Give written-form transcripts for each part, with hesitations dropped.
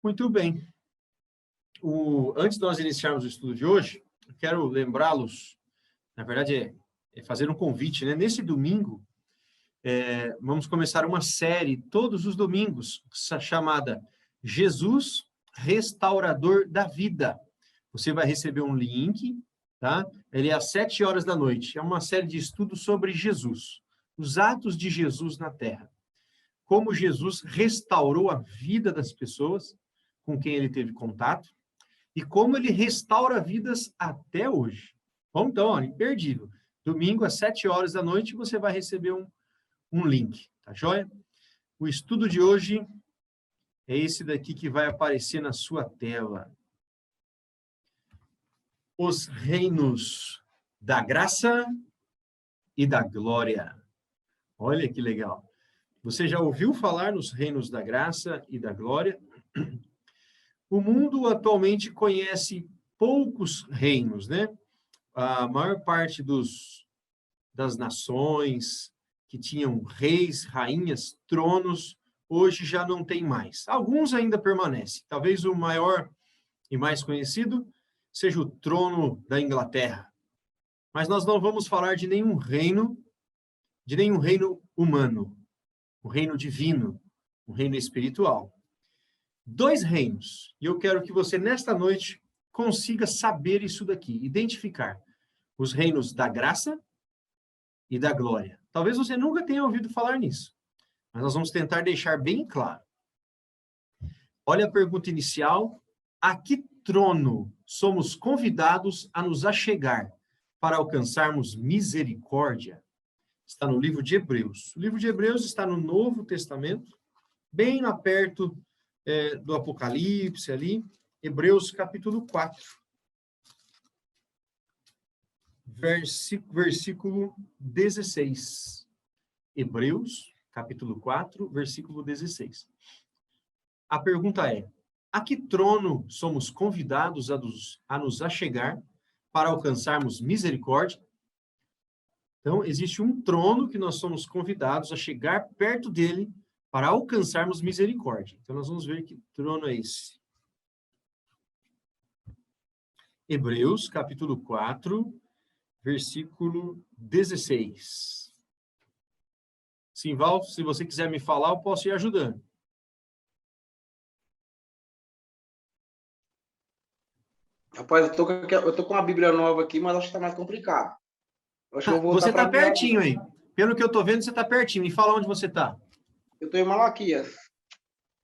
Muito bem. Antes de nós iniciarmos o estudo de hoje, eu quero lembrá-los, na verdade, é fazer um convite, né? Nesse domingo, vamos começar uma série, todos os domingos, chamada Jesus, Restaurador da Vida. Você vai receber um link, tá? Ele é às 7 horas da noite. É uma série de estudos sobre Jesus, os atos de Jesus na Terra. Como Jesus restaurou a vida das pessoas com quem ele teve contato e como ele restaura vidas até hoje. Bom, então, olha, imperdível. Domingo, às 7 horas da noite, você vai receber um link, tá joia? O estudo de hoje é esse daqui que vai aparecer na sua tela. Os reinos da graça e da glória. Olha que legal. Você já ouviu falar nos reinos da graça e da glória? O mundo atualmente conhece poucos reinos, né? A maior parte das nações que tinham reis, rainhas, tronos, hoje já não tem mais. Alguns ainda permanecem. Talvez o maior e mais conhecido seja o trono da Inglaterra. Mas nós não vamos falar de nenhum reino humano, o reino divino, o reino espiritual. 2 reinos. E eu quero que você, nesta noite, consiga saber isso daqui, identificar os reinos da graça e da glória. Talvez você nunca tenha ouvido falar nisso, mas nós vamos tentar deixar bem claro. Olha a pergunta inicial. A que trono somos convidados a nos achegar para alcançarmos misericórdia? Está no livro de Hebreus. O livro de Hebreus está no Novo Testamento, bem lá perto do Apocalipse ali, Hebreus capítulo 4, versículo 16. Hebreus capítulo 4, versículo 16. A pergunta é: a que trono somos convidados a nos achegar para alcançarmos misericórdia? Então, existe um trono que nós somos convidados a chegar perto dele para alcançarmos misericórdia. Então, nós vamos ver que trono é esse. Hebreus, capítulo 4, versículo 16. Simval, se você quiser me falar, eu posso ir ajudando. Rapaz, eu tô com uma Bíblia nova aqui, mas acho que está mais complicado. Acho que eu vou voltar Você está pra pertinho aí. Pelo que eu estou vendo, você está pertinho. Me fala onde você está. Eu estou em Malaquias.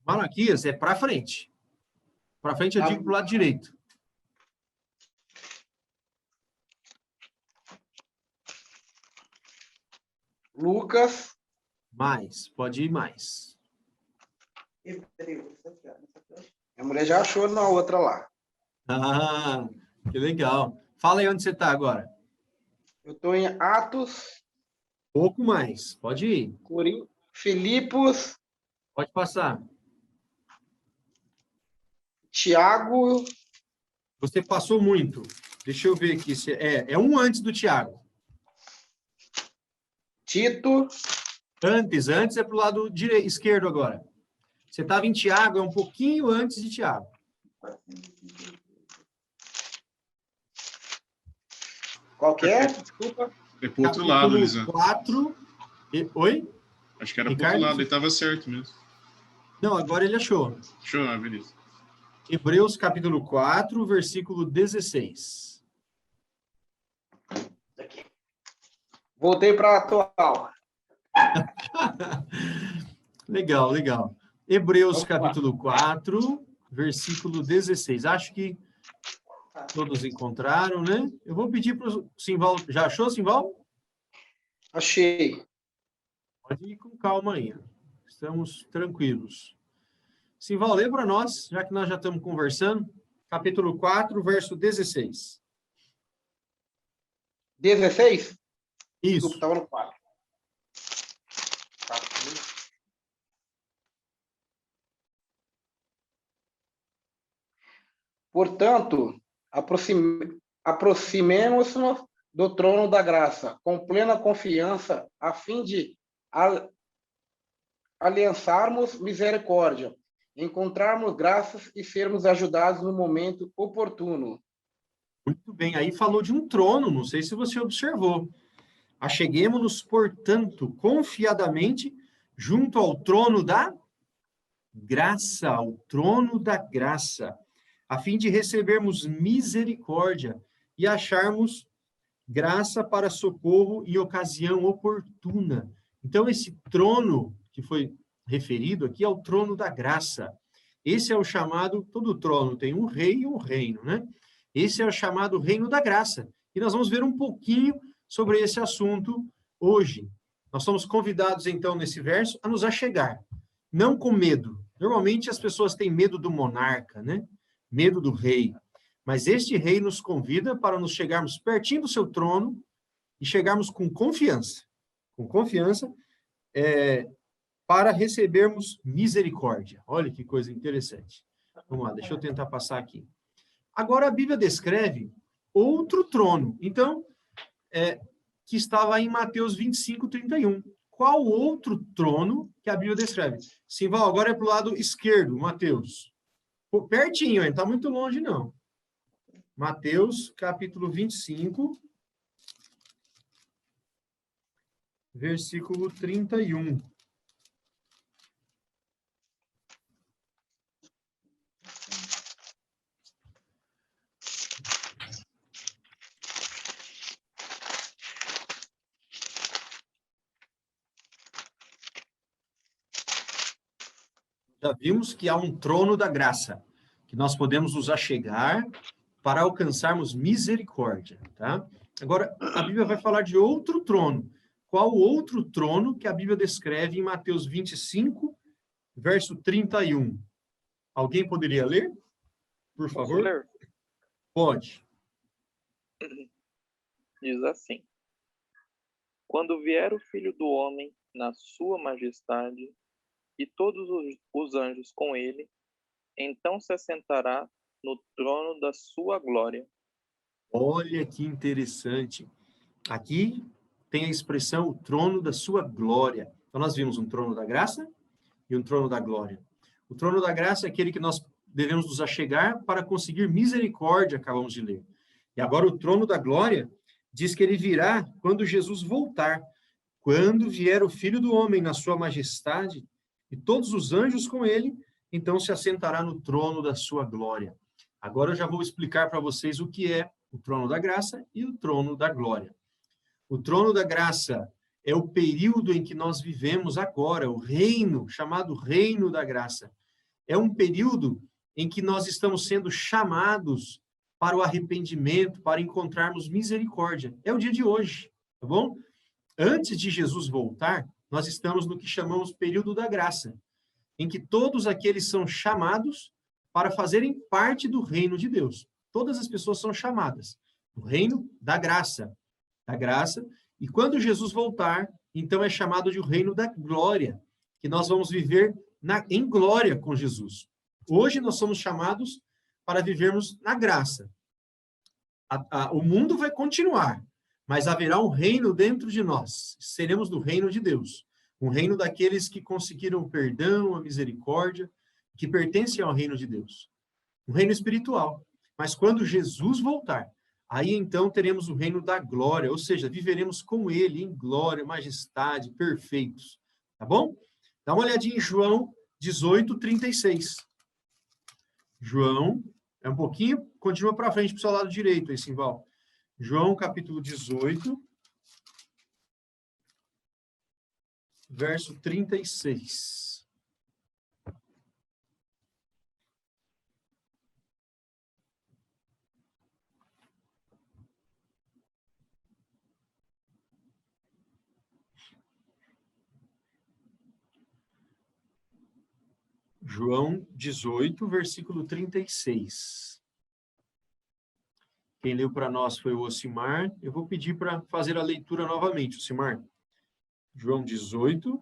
Malaquias é para frente. Para frente eu digo para o lado direito. Lucas. Mais, pode ir mais. Minha mulher já achou na outra lá. Ah, que legal. Fala aí onde você está agora. Eu estou em Atos. Pouco mais, pode ir. Filipos. Pode passar. Tiago. Você passou muito. Deixa eu ver aqui. É um antes do Tiago. Tito. Antes é para o lado esquerdo agora. Você estava em Tiago, é um pouquinho antes de Tiago. Qual que é? Desculpa. É para o outro lado, Lisandro. 4. Oi? Acho que era para o outro lado, ele estava certo mesmo. Não, agora ele achou. Achou, beleza. Hebreus capítulo 4, versículo 16. Voltei para a atual. Legal, legal. Hebreus capítulo 4, versículo 16. Acho que todos encontraram, né? Eu vou pedir para o Simval. Já achou, Simval? Achei. Pode ir com calma aí. Estamos tranquilos. Simval, lê para nós, já que nós já estamos conversando. Capítulo 4, verso 16. 16? Isso. Desculpa, estava no 4. Portanto, aproximemos-nos do trono da graça, com plena confiança, a fim de aliançarmos misericórdia, encontrarmos graças e sermos ajudados no momento oportuno. Muito bem, aí falou de um trono, não sei se você observou. Acheguemo-nos, portanto, confiadamente junto ao trono da graça, ao trono da graça, a fim de recebermos misericórdia e acharmos graça para socorro em ocasião oportuna. Então, esse trono que foi referido aqui é o trono da graça. Esse é o chamado, todo trono tem um rei e um reino, né? Esse é o chamado reino da graça. E nós vamos ver um pouquinho sobre esse assunto hoje. Nós somos convidados, então, nesse verso, a nos achegar, não com medo. Normalmente as pessoas têm medo do monarca, né? Medo do rei. Mas este rei nos convida para nos chegarmos pertinho do seu trono e chegarmos com confiança, para recebermos misericórdia. Olha que coisa interessante. Vamos lá, deixa eu tentar passar aqui. Agora a Bíblia descreve outro trono. Então, que estava em Mateus 25, 31. Qual outro trono que a Bíblia descreve? Simval, agora é para o lado esquerdo, Mateus. Pertinho, não está muito longe, não. Mateus, capítulo 25, versículo 31. Já vimos que há um trono da graça, que nós podemos nos achegar para alcançarmos misericórdia, tá? Agora, a Bíblia vai falar de outro trono. Qual outro trono que a Bíblia descreve em Mateus 25, verso 31? Alguém poderia ler? Por favor. Posso ler? Pode. Diz assim: Quando vier o Filho do Homem na sua majestade e todos os anjos com ele, então se assentará no trono da sua glória. Olha que interessante. Aqui tem a expressão o trono da sua glória. Então, nós vimos um trono da graça e um trono da glória. O trono da graça é aquele que nós devemos nos achegar para conseguir misericórdia, acabamos de ler. E agora o trono da glória diz que ele virá quando Jesus voltar. Quando vier o Filho do Homem na sua majestade e todos os anjos com ele, então se assentará no trono da sua glória. Agora eu já vou explicar para vocês o que é o trono da graça e o trono da glória. O trono da graça é o período em que nós vivemos agora, o reino, chamado reino da graça. É um período em que nós estamos sendo chamados para o arrependimento, para encontrarmos misericórdia. É o dia de hoje, tá bom? Antes de Jesus voltar, nós estamos no que chamamos período da graça, em que todos aqueles são chamados para fazerem parte do reino de Deus. Todas as pessoas são chamadas do reino da graça, e quando Jesus voltar, então é chamado de o reino da glória, que nós vamos viver em glória com Jesus. Hoje nós somos chamados para vivermos na graça. O mundo vai continuar, mas haverá um reino dentro de nós. Seremos do reino de Deus. Um reino daqueles que conseguiram o perdão, a misericórdia, que pertencem ao reino de Deus. Um reino espiritual. Mas quando Jesus voltar, aí então teremos o reino da glória, ou seja, viveremos com ele em glória, majestade, perfeitos. Tá bom? Dá uma olhadinha em João 18, 36. João, é um pouquinho, continua para frente, para o seu lado direito aí, Simval. João, capítulo 18, verso 36. João 18, versículo 36. Quem leu para nós foi o Ocimar. Eu vou pedir para fazer a leitura novamente, Ocimar. João 18,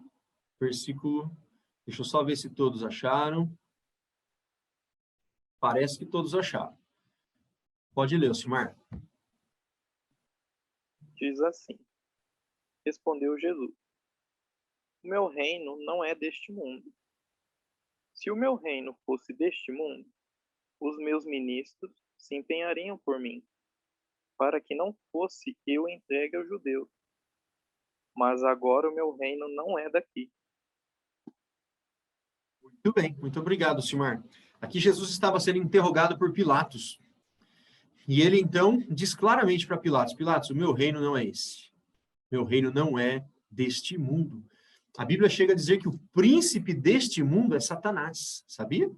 versículo... Deixa eu só ver se todos acharam. Parece que todos acharam. Pode ler, Ocimar. Diz assim: Respondeu Jesus: O meu reino não é deste mundo. Se o meu reino fosse deste mundo, os meus ministros se empenhariam por mim, para que não fosse eu entregue aos judeus. Mas agora o meu reino não é daqui. Muito bem, muito obrigado, Silmar. Aqui Jesus estava sendo interrogado por Pilatos. E ele, então, diz claramente para Pilatos, Pilatos, o meu reino não é esse. Meu reino não é deste mundo. A Bíblia chega a dizer que o príncipe deste mundo é Satanás, sabia?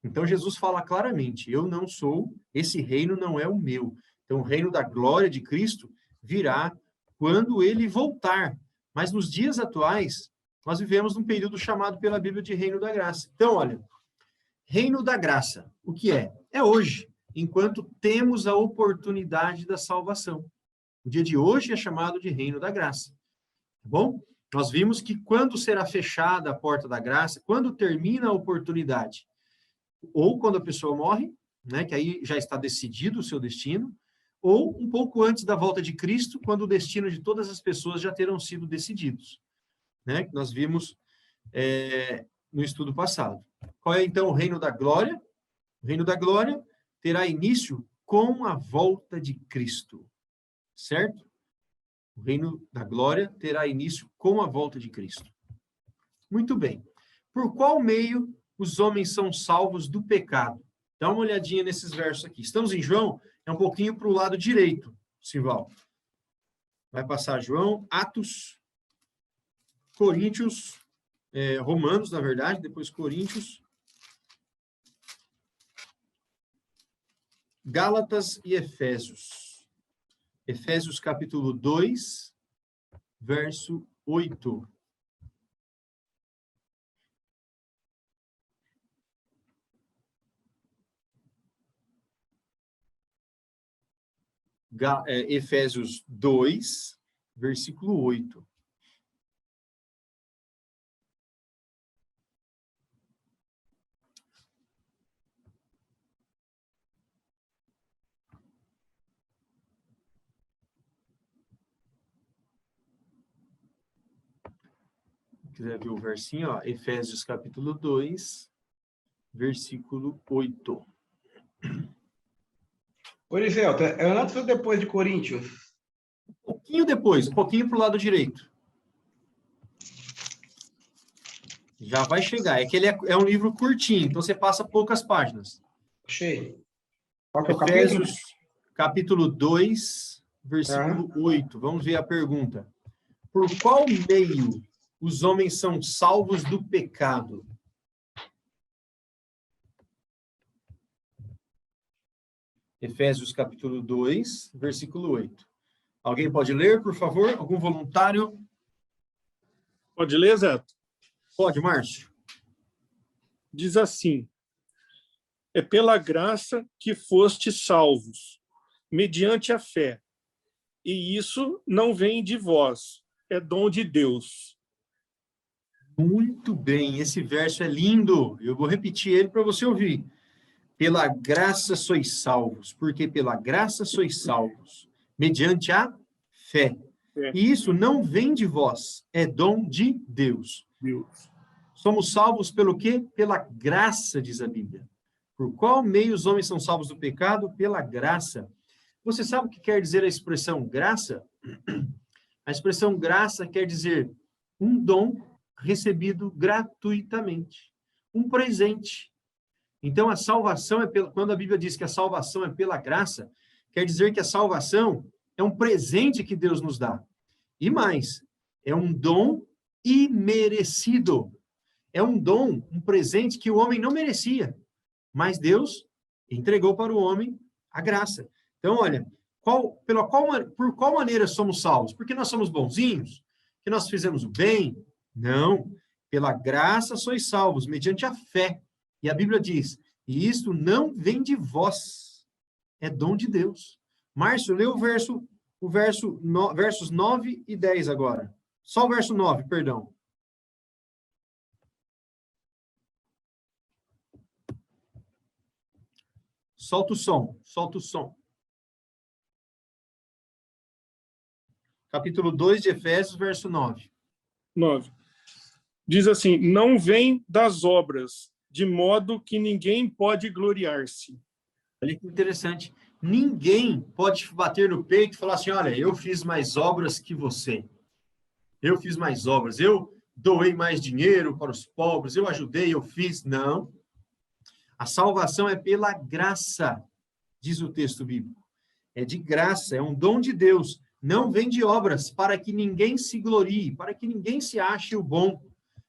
Então, Jesus fala claramente, eu não sou, esse reino não é o meu. Então, o reino da glória de Cristo virá quando ele voltar. Mas nos dias atuais, nós vivemos num período chamado pela Bíblia de reino da graça. Então, olha, reino da graça, o que é? É hoje, enquanto temos a oportunidade da salvação. O dia de hoje é chamado de reino da graça. Tá bom? Nós vimos que quando será fechada a porta da graça, quando termina a oportunidade, ou quando a pessoa morre, né, que aí já está decidido o seu destino, ou um pouco antes da volta de Cristo, quando o destino de todas as pessoas já terão sido decididos, né, que nós vimos no estudo passado. Qual é, então, o reino da glória? O reino da glória terá início com a volta de Cristo, certo? O reino da glória terá início com a volta de Cristo. Muito bem. Por qual meio os homens são salvos do pecado? Dá uma olhadinha nesses versos aqui. Estamos em João, é um pouquinho para o lado direito, Sival. Vai passar João, Atos, Coríntios, Romanos, na verdade, depois Coríntios, Gálatas e Efésios. Efésios capítulo 2, verso 8. Efésios 2, versículo 8. Quiser ver o versinho, ó, Efésios capítulo 2, versículo 8. Orivelto, é antes ou depois de Coríntios? Um pouquinho depois, um pouquinho para o lado direito. Já vai chegar. É que ele é um livro curtinho, então você passa poucas páginas. Achei. Qual que é o Efésios capítulo 2, versículo 8. Vamos ver a pergunta. Por qual meio os homens são salvos do pecado? Efésios capítulo 2, versículo 8. Alguém pode ler, por favor? Algum voluntário? Pode ler, Zé? Pode, Márcio. Diz assim: é pela graça que fostes salvos, mediante a fé. E isso não vem de vós, é dom de Deus. Muito bem, esse verso é lindo. Eu vou repetir ele para você ouvir. Pela graça sois salvos, porque pela graça sois salvos, mediante a fé. E isso não vem de vós, é dom de Deus. Somos salvos pelo quê? Pela graça, diz a Bíblia. Por qual meio os homens são salvos do pecado? Pela graça. Você sabe o que quer dizer a expressão graça? A expressão graça quer dizer um dom recebido gratuitamente, um presente. Então, a salvação quando a Bíblia diz que a salvação é pela graça, quer dizer que a salvação é um presente que Deus nos dá. E mais, é um dom imerecido. É um dom, um presente que o homem não merecia, mas Deus entregou para o homem a graça. Então, olha, por qual maneira somos salvos? Porque nós somos bonzinhos? Que nós fizemos o bem? Não. Pela graça sois salvos, mediante a fé. E a Bíblia diz, e isto não vem de vós, é dom de Deus. Márcio, lê versos 9 e 10 agora. Só o verso 9, perdão. Solta o som, solta o som. Capítulo 2 de Efésios, verso 9. 9. Diz assim: não vem das obras, de modo que ninguém pode gloriar-se. Olha que interessante. Ninguém pode bater no peito e falar assim, olha, eu fiz mais obras que você. Eu fiz mais obras, eu doei mais dinheiro para os pobres, eu ajudei, eu fiz. Não. A salvação é pela graça, diz o texto bíblico. É de graça, é um dom de Deus. Não vem de obras, para que ninguém se glorie, para que ninguém se ache o bom.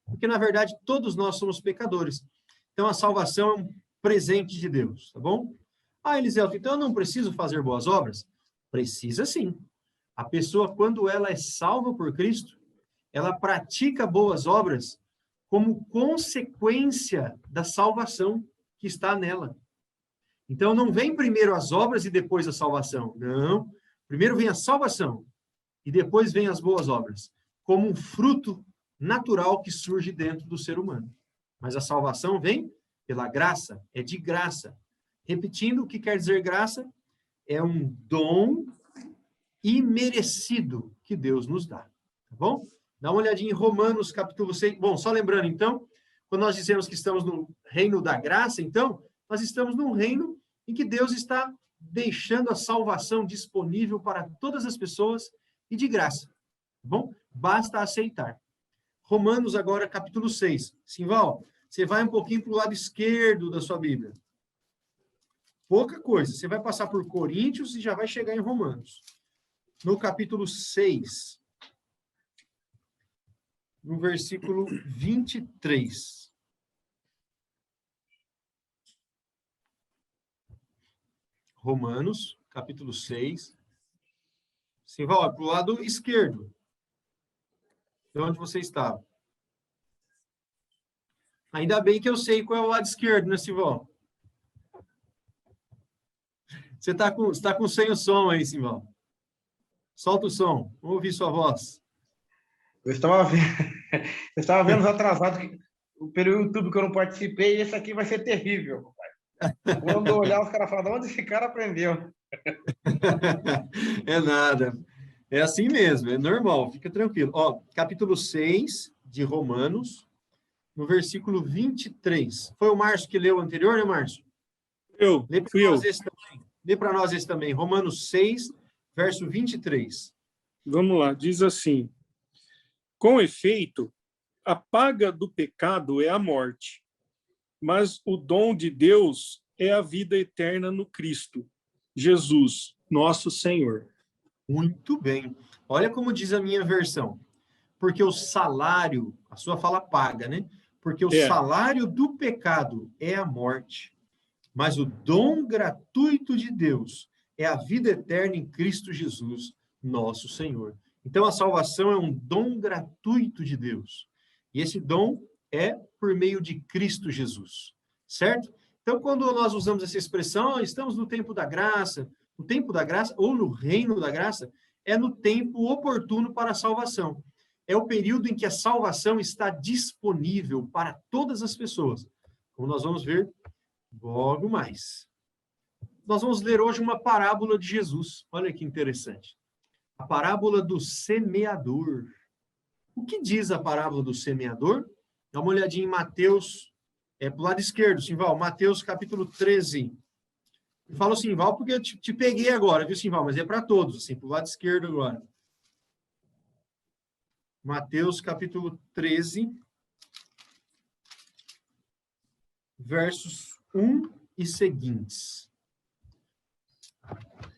Porque, na verdade, todos nós somos pecadores. Então, a salvação é um presente de Deus, tá bom? Ah, Eliselto, então eu não preciso fazer boas obras? Precisa sim. A pessoa, quando ela é salva por Cristo, ela pratica boas obras como consequência da salvação que está nela. Então, não vem primeiro as obras e depois a salvação. Não. Primeiro vem a salvação e depois vem as boas obras, como um fruto natural que surge dentro do ser humano. Mas a salvação vem pela graça, é de graça. Repetindo, o que quer dizer graça? É um dom imerecido que Deus nos dá. Tá bom? Dá uma olhadinha em Romanos, capítulo 6. Bom, só lembrando, então, quando nós dizemos que estamos no reino da graça, então, nós estamos num reino em que Deus está deixando a salvação disponível para todas as pessoas e de graça. Tá bom? Basta aceitar. Romanos, agora, capítulo 6. Simval, você vai um pouquinho para o lado esquerdo da sua Bíblia. Pouca coisa. Você vai passar por Coríntios e já vai chegar em Romanos. No capítulo 6, no versículo 23. Romanos, capítulo 6. Simval, para o lado esquerdo. De onde você estava. Ainda bem que eu sei qual é o lado esquerdo, né, Simval? Você está com sem o som aí, Simval. Solta o som. Vamos ouvir sua voz. Eu estava vendo os atrasados pelo YouTube que eu não participei, e esse aqui vai ser terrível, pai. Quando eu olhar, os caras falam, de onde esse cara aprendeu? É nada. É assim mesmo, é normal, fica tranquilo. Ó, capítulo 6 de Romanos, no versículo 23. Foi o Márcio que leu o anterior, né, Márcio? Fui eu. Lê para nós esse também. Romanos 6, verso 23. Vamos lá, diz assim: com efeito, a paga do pecado é a morte, mas o dom de Deus é a vida eterna no Cristo, Jesus, nosso Senhor. Muito bem. Olha como diz a minha versão. Porque o salário, a sua fala paga, né? Porque o salário do pecado é a morte, mas o dom gratuito de Deus é a vida eterna em Cristo Jesus, nosso Senhor. Então, a salvação é um dom gratuito de Deus. E esse dom é por meio de Cristo Jesus, certo? Então, quando nós usamos essa expressão, estamos no tempo da graça, no tempo da graça, ou no reino da graça, é no tempo oportuno para a salvação. É o período em que a salvação está disponível para todas as pessoas. Como nós vamos ver logo mais. Nós vamos ler hoje uma parábola de Jesus. Olha que interessante. A parábola do semeador. O que diz a parábola do semeador? Dá uma olhadinha em Mateus, para o lado esquerdo, Simval, Mateus capítulo 13. Eu falo Simval porque eu te peguei agora, viu, Simval? Mas é para todos, assim, para o lado esquerdo agora. Mateus capítulo 13, versos 1 e seguintes.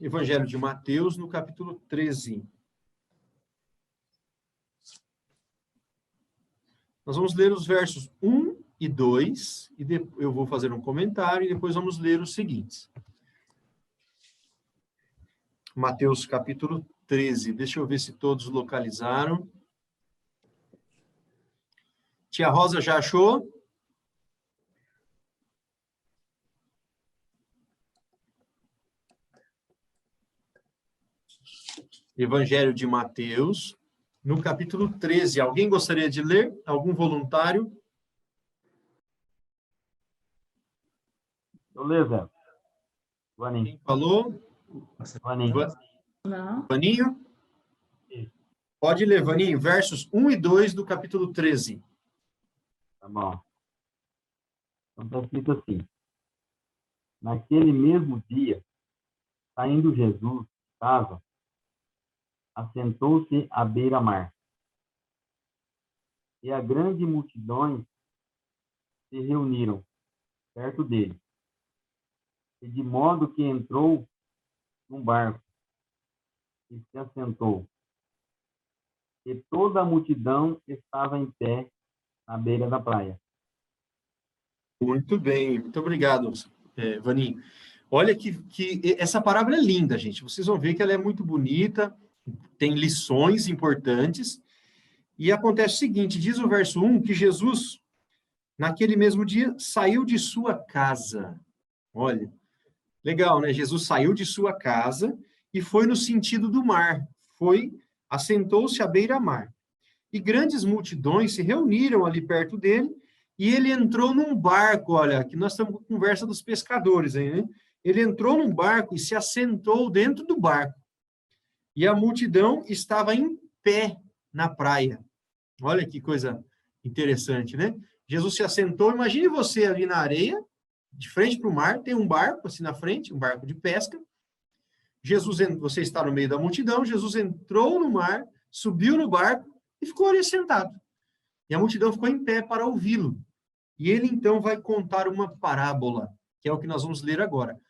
Evangelho de Mateus, no capítulo 13. Nós vamos ler os versos 1 e 2, e eu vou fazer um comentário, e depois vamos ler os seguintes. Mateus, capítulo 13. Deixa eu ver se todos localizaram. Tia Rosa já achou? Evangelho de Mateus, no capítulo 13. Alguém gostaria de ler? Algum voluntário? Eu leio, Zé. Vaninho. Quem falou? Vaninho. Vaninho? Pode ler, Vaninho, versos 1 e 2 do capítulo 13. Tá bom. Então está escrito assim: naquele mesmo dia, saindo Jesus de casa, assentou-se à beira-mar. E a grande multidões se reuniram perto dele, e de modo que entrou num barco e se assentou. E toda a multidão estava em pé à beira da praia. Muito bem, muito obrigado, Vaninho. Olha que essa parábola é linda, gente. Vocês vão ver que ela é muito bonita, tem lições importantes. E acontece o seguinte, diz o verso 1, que Jesus, naquele mesmo dia, saiu de sua casa. Olha, legal, né? Jesus saiu de sua casa e foi no sentido do mar. Assentou-se à beira-mar. E grandes multidões se reuniram ali perto dele, e ele entrou num barco, olha, que nós estamos com a conversa dos pescadores aí, né? Ele entrou num barco e se assentou dentro do barco. E a multidão estava em pé na praia. Olha que coisa interessante, né? Jesus se assentou, imagine você ali na areia, de frente para o mar, tem um barco assim na frente, um barco de pesca. Você está no meio da multidão, Jesus entrou no mar, subiu no barco e ficou ali sentado. E a multidão ficou em pé para ouvi-lo. E ele, então, vai contar uma parábola, que é o que nós vamos ler agora.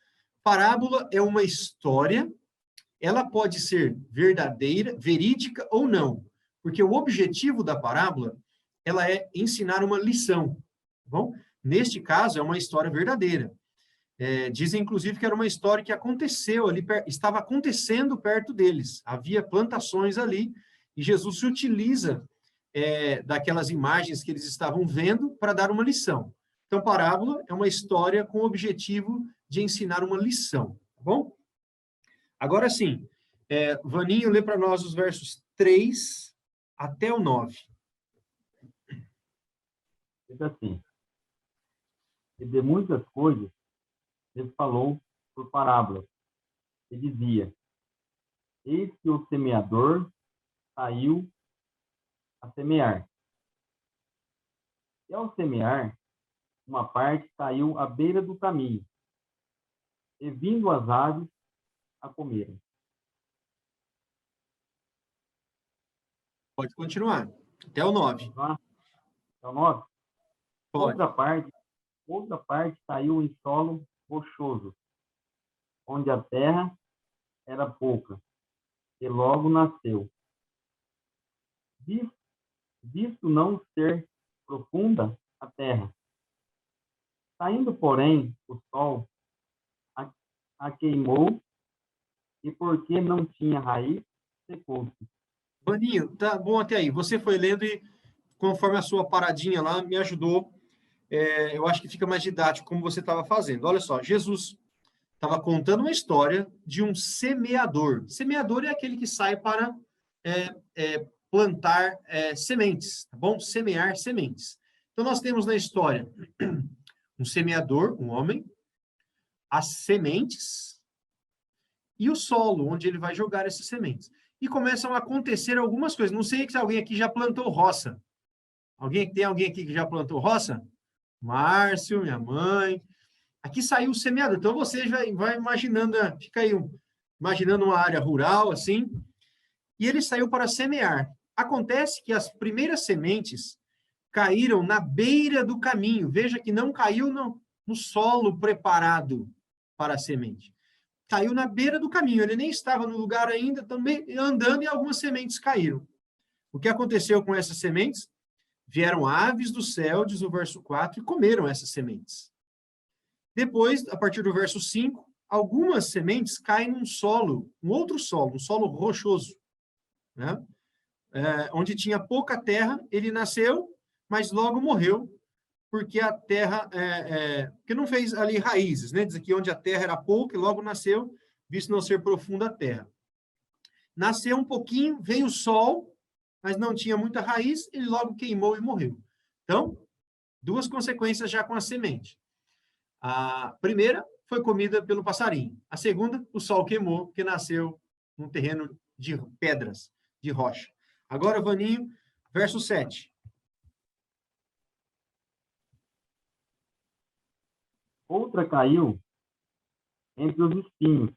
Parábola é uma história, ela pode ser verdadeira, verídica ou não, porque o objetivo da parábola, ela é ensinar uma lição, tá bom? Neste caso, é uma história verdadeira. Dizem, inclusive, que era uma história que aconteceu ali, estava acontecendo perto deles. Havia plantações ali, e Jesus se utiliza daquelas imagens que eles estavam vendo para dar uma lição. Então, parábola é uma história com o objetivo de ensinar uma lição, tá bom? Agora sim, Vaninho lê para nós os versos 3 até o 9. Diz assim: e de muitas coisas ele falou por parábolas, e dizia: eis que o semeador saiu a semear. E ao semear, uma parte caiu à beira do caminho, e vindo as aves a comerem. Pode continuar, até o 9. Então, nós, Pode. outra parte caiu em solo rochoso, onde a terra era pouca, e logo nasceu. Visto não ser profunda a terra. Saindo, porém, o sol a queimou, e porque não tinha raiz, secou-se. Vaninho, tá bom até aí. Você foi lendo e, conforme a sua paradinha lá, me ajudou. Eu acho que fica mais didático como você estava fazendo. Olha só, Jesus estava contando uma história de um semeador. Semeador é aquele que sai para plantar sementes, tá bom? Semear sementes. Então, nós temos na história um semeador, um homem, as sementes e o solo, onde ele vai jogar essas sementes. E começam a acontecer algumas coisas. Não sei se alguém aqui já plantou roça. Tem alguém aqui que já plantou roça? Márcio, minha mãe. Aqui saiu o semeador. Então, você vai imaginando, fica aí imaginando uma área rural, assim, e ele saiu para semear. Acontece que as primeiras sementes caíram na beira do caminho. Veja que não caiu no solo preparado para a semente. Caiu na beira do caminho. Ele nem estava no lugar ainda, também andando, e algumas sementes caíram. O que aconteceu com essas sementes? Vieram aves do céu, diz o verso 4, e comeram essas sementes. Depois, a partir do verso 5, algumas sementes caem num solo, um outro solo, um solo rochoso, né? Onde tinha pouca terra, ele nasceu, mas logo morreu, porque a terra, porque não fez ali raízes, né? Diz aqui onde a terra era pouca e logo nasceu, visto não ser profunda a terra. Nasceu um pouquinho, veio o sol, mas não tinha muita raiz, ele logo queimou e morreu. Então, duas consequências já com a semente. A primeira foi comida pelo passarinho. A segunda, o sol queimou, porque nasceu num terreno de pedras, de rocha. Agora, Vaninho, verso 7. Outra caiu entre os espinhos,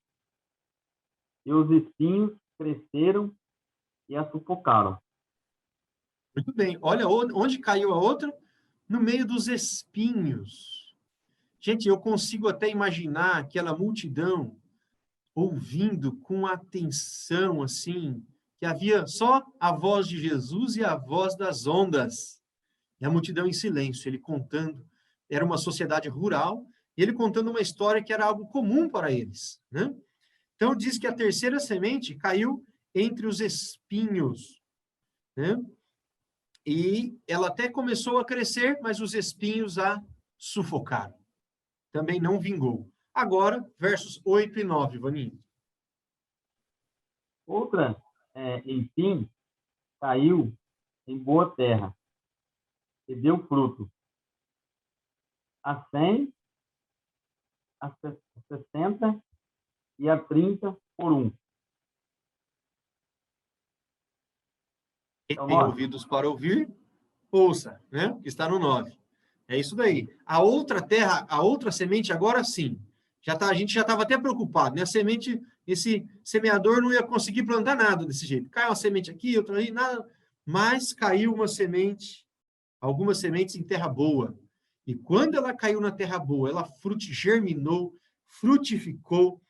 e os espinhos cresceram e a sufocaram. Muito bem. Olha onde caiu a outra? No meio dos espinhos. Gente, eu consigo até imaginar aquela multidão ouvindo com atenção, assim, que havia só a voz de Jesus e a voz das ondas. E a multidão em silêncio, ele contando. Era uma sociedade rural, e ele contando uma história que era algo comum para eles, né? Então, diz que a terceira semente caiu entre os espinhos, né? E ela até começou a crescer, mas os espinhos a sufocaram. Também não vingou. Agora, versos 8 e 9, Vaninho. Outra, enfim, caiu em boa terra e deu fruto. A 100, a 60 e a 30 por um. Quem tem ouvidos para ouvir, ouça, né? Que está no 9. É isso daí. A outra terra, a outra semente, agora sim. A gente já estava até preocupado, né? A semente, esse semeador não ia conseguir plantar nada desse jeito. Cai uma semente aqui, outra ali, nada. Mas caiu uma semente, algumas sementes em terra boa. E quando ela caiu na terra boa, ela germinou, frutificou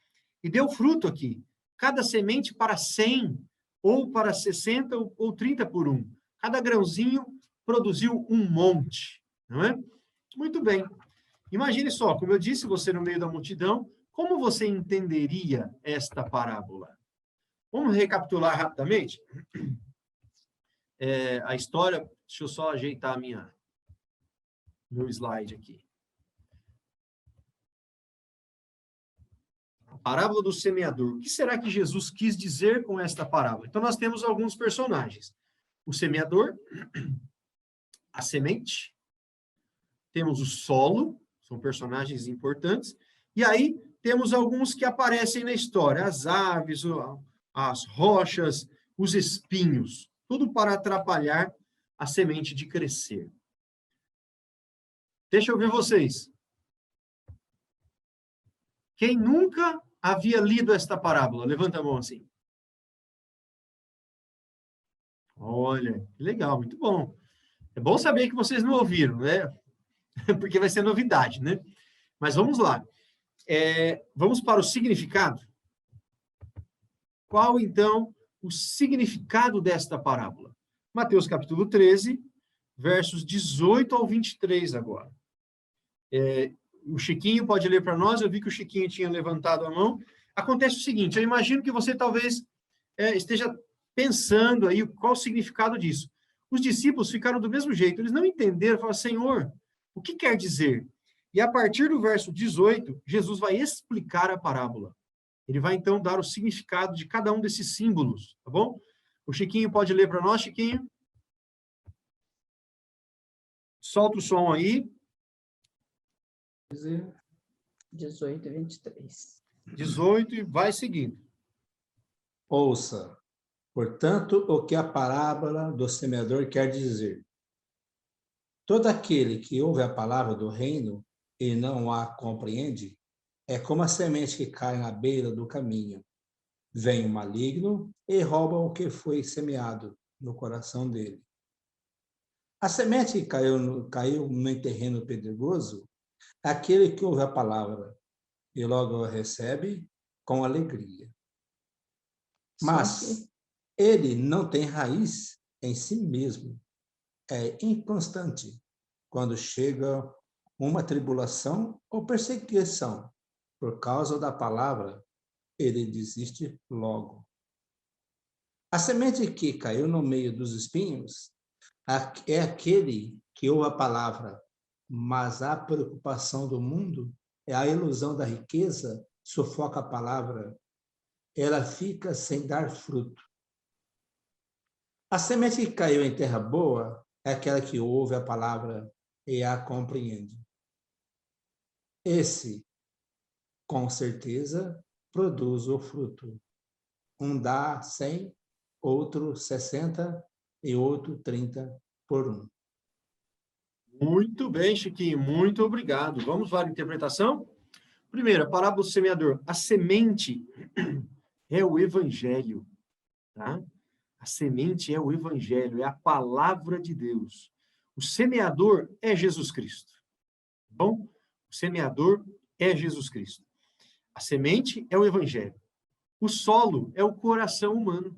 e deu fruto aqui. Cada semente para 100, ou para 60, ou 30 por um. Cada grãozinho produziu um monte, não é? Muito bem. Imagine só, como eu disse, você no meio da multidão, como você entenderia esta parábola? Vamos recapitular rapidamente? A história, deixa eu só ajeitar meu slide aqui. A parábola do semeador. O que será que Jesus quis dizer com esta parábola? Então, nós temos alguns personagens. O semeador, a semente, temos o solo, são personagens importantes, e aí temos alguns que aparecem na história, as aves, as rochas, os espinhos, tudo para atrapalhar a semente de crescer. Deixa eu ver vocês. Quem nunca havia lido esta parábola? Levanta a mão assim. Olha, que legal, muito bom. É bom saber que vocês não ouviram, né? Porque vai ser novidade, né? Mas vamos lá. Vamos para o significado. Qual, então, o significado desta parábola? Mateus capítulo 13, versos 18 ao 23 agora. O Chiquinho pode ler para nós, eu vi que o Chiquinho tinha levantado a mão. Acontece o seguinte, eu imagino que você talvez esteja pensando aí qual o significado disso. Os discípulos ficaram do mesmo jeito, eles não entenderam, falaram, Senhor, o que quer dizer? E a partir do verso 18, Jesus vai explicar a parábola. Ele vai, então, dar o significado de cada um desses símbolos, tá bom? O Chiquinho pode ler para nós, Chiquinho? Solta o som aí. 18 e 23. 18 e vai seguindo. Ouça, portanto, o que a parábola do semeador quer dizer. Todo aquele que ouve a palavra do reino e não a compreende, é como a semente que cai na beira do caminho. Vem o maligno e rouba o que foi semeado no coração dele. A semente que caiu no terreno pedregoso, é aquele que ouve a palavra e logo a recebe com alegria. Mas ele não tem raiz em si mesmo. É inconstante. Quando chega uma tribulação ou perseguição por causa da palavra, ele desiste logo. A semente que caiu no meio dos espinhos é aquele que ouve a palavra, mas a preocupação do mundo é a ilusão da riqueza, sufoca a palavra, ela fica sem dar fruto. A semente que caiu em terra boa é aquela que ouve a palavra e a compreende. Esse, com certeza, produz o fruto. Um dá 100, outro 60 e outro 30 por um. Muito bem, Chiquinho, muito obrigado. Vamos para a interpretação? Primeiro, a parábola do semeador. A semente é o evangelho, tá? A semente é o evangelho, é a palavra de Deus. O semeador é Jesus Cristo. Bom, o semeador é Jesus Cristo. A semente é o evangelho. O solo é o coração humano.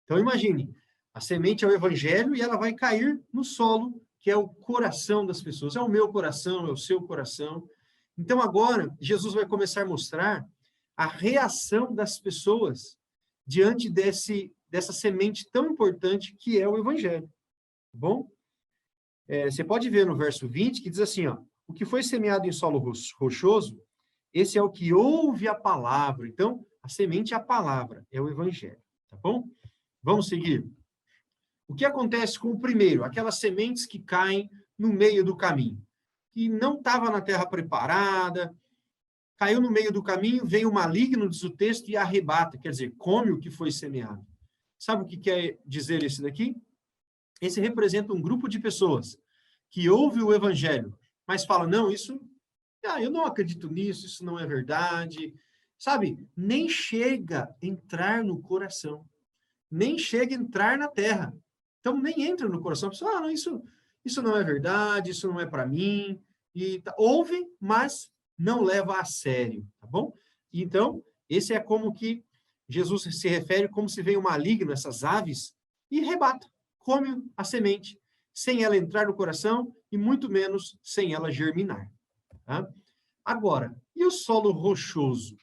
Então, imagine, a semente é o evangelho e ela vai cair no solo, que é o coração das pessoas. É o meu coração, é o seu coração. Então, agora, Jesus vai começar a mostrar a reação das pessoas diante dessa semente tão importante que é o evangelho. Tá bom? Você pode ver no verso 20 que diz assim, ó, o que foi semeado em solo rochoso, esse é o que ouve a palavra. Então, a semente é a palavra, é o evangelho. Tá bom? Vamos seguir. O que acontece com o primeiro? Aquelas sementes que caem no meio do caminho, que não estava na terra preparada, caiu no meio do caminho, veio o maligno, diz o texto, e arrebata, quer dizer, come o que foi semeado. Sabe o que quer dizer esse daqui? Esse representa um grupo de pessoas que ouve o evangelho, mas fala, não, eu não acredito nisso, isso não é verdade. Sabe, nem chega a entrar no coração, nem chega a entrar na terra. Então, nem entra no coração. A pessoa, não, isso não é verdade, isso não é para mim. E ouve, mas não leva a sério, tá bom? Então, esse é como que Jesus se refere, como se vem o maligno, essas aves, e rebata, come a semente, sem ela entrar no coração e muito menos sem ela germinar. Tá? Agora, e o solo rochoso?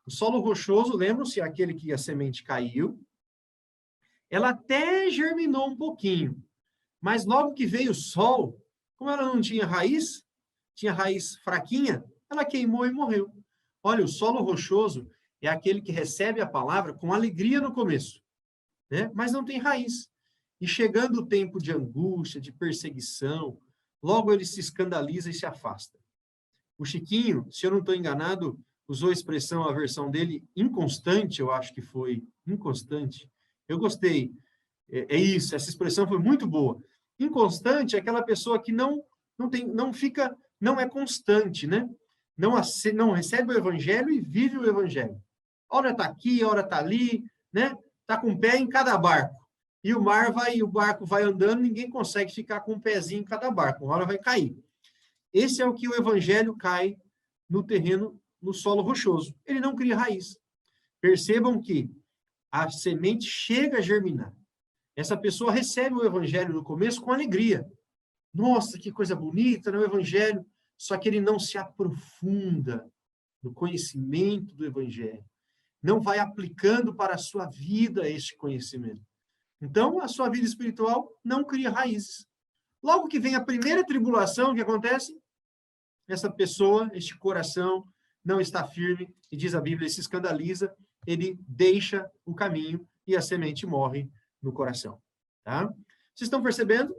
O solo rochoso, lembram-se, é aquele que a semente caiu, ela até germinou um pouquinho, mas logo que veio o sol, como ela não tinha raiz fraquinha, ela queimou e morreu. Olha, o solo rochoso é aquele que recebe a palavra com alegria no começo, né? Mas não tem raiz. E chegando o tempo de angústia, de perseguição, logo ele se escandaliza e se afasta. O Chiquinho, se eu não estou enganado, usou a expressão, a versão dele, inconstante, eu acho que foi, inconstante. Eu gostei. É isso, essa expressão foi muito boa. Inconstante é aquela pessoa que não é constante, né? Não recebe o evangelho e vive o evangelho. Ora está aqui, ora está ali, né? Está com o pé em cada barco. E o barco vai andando, ninguém consegue ficar com um pezinho em cada barco. Uma hora vai cair. Esse é o que o evangelho cai no terreno, no solo rochoso. Ele não cria raiz. Percebam que a semente chega a germinar. Essa pessoa recebe o evangelho no começo com alegria. Nossa, que coisa bonita, né, o evangelho. Só que ele não se aprofunda no conhecimento do evangelho. Não vai aplicando para a sua vida este conhecimento. Então, a sua vida espiritual não cria raízes. Logo que vem a primeira tribulação, o que acontece? Essa pessoa, este coração, não está firme, e diz a Bíblia, ele se escandaliza, ele deixa o caminho e a semente morre no coração. Tá? Vocês estão percebendo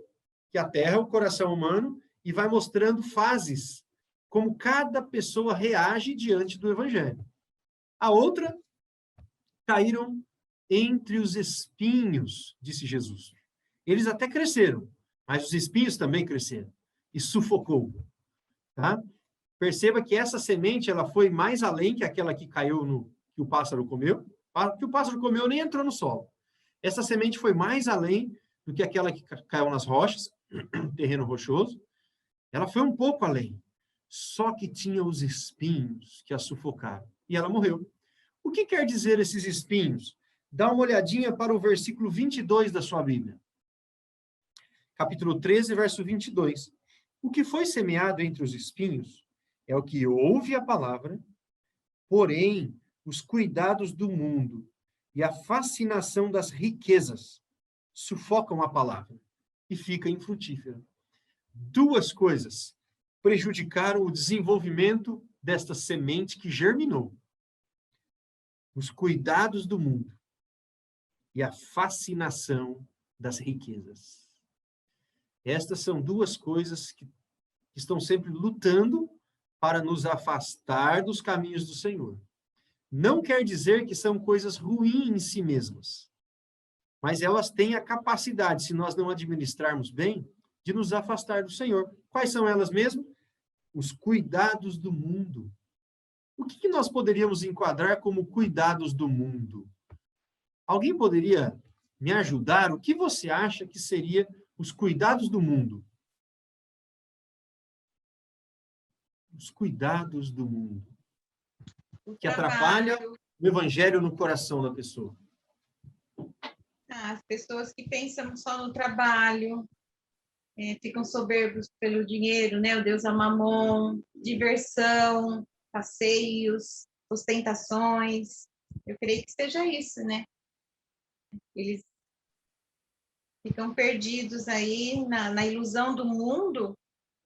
que a terra é o coração humano e vai mostrando fases, como cada pessoa reage diante do evangelho. A outra, caíram entre os espinhos, disse Jesus. Eles até cresceram, mas os espinhos também cresceram e sufocou. Tá? Perceba que essa semente ela foi mais além que aquela que caiu que o pássaro comeu. Que o pássaro comeu nem entrou no solo. Essa semente foi mais além do que aquela que caiu nas rochas, terreno rochoso. Ela foi um pouco além. Só que tinha os espinhos que a sufocaram. E ela morreu. O que quer dizer esses espinhos? Dá uma olhadinha para o versículo 22 da sua Bíblia. Capítulo 13, verso 22. O que foi semeado entre os espinhos é o que ouve a palavra, porém, os cuidados do mundo e a fascinação das riquezas sufocam a palavra e fica infrutífera. Duas coisas prejudicaram o desenvolvimento desta semente que germinou. Os cuidados do mundo e a fascinação das riquezas. Estas são duas coisas que estão sempre lutando para nos afastar dos caminhos do Senhor. Não quer dizer que são coisas ruins em si mesmas, mas elas têm a capacidade, se nós não administrarmos bem, de nos afastar do Senhor. Quais são elas mesmo? Os cuidados do mundo. O que nós poderíamos enquadrar como cuidados do mundo? Alguém poderia me ajudar? O que você acha que seria os cuidados do mundo? Os cuidados do mundo. Que atrapalha o evangelho no coração da pessoa. As pessoas que pensam só no trabalho, ficam soberbos pelo dinheiro, né? O Deus é Mamon, diversão, passeios, ostentações. Eu creio que seja isso, né? Eles ficam perdidos aí na ilusão do mundo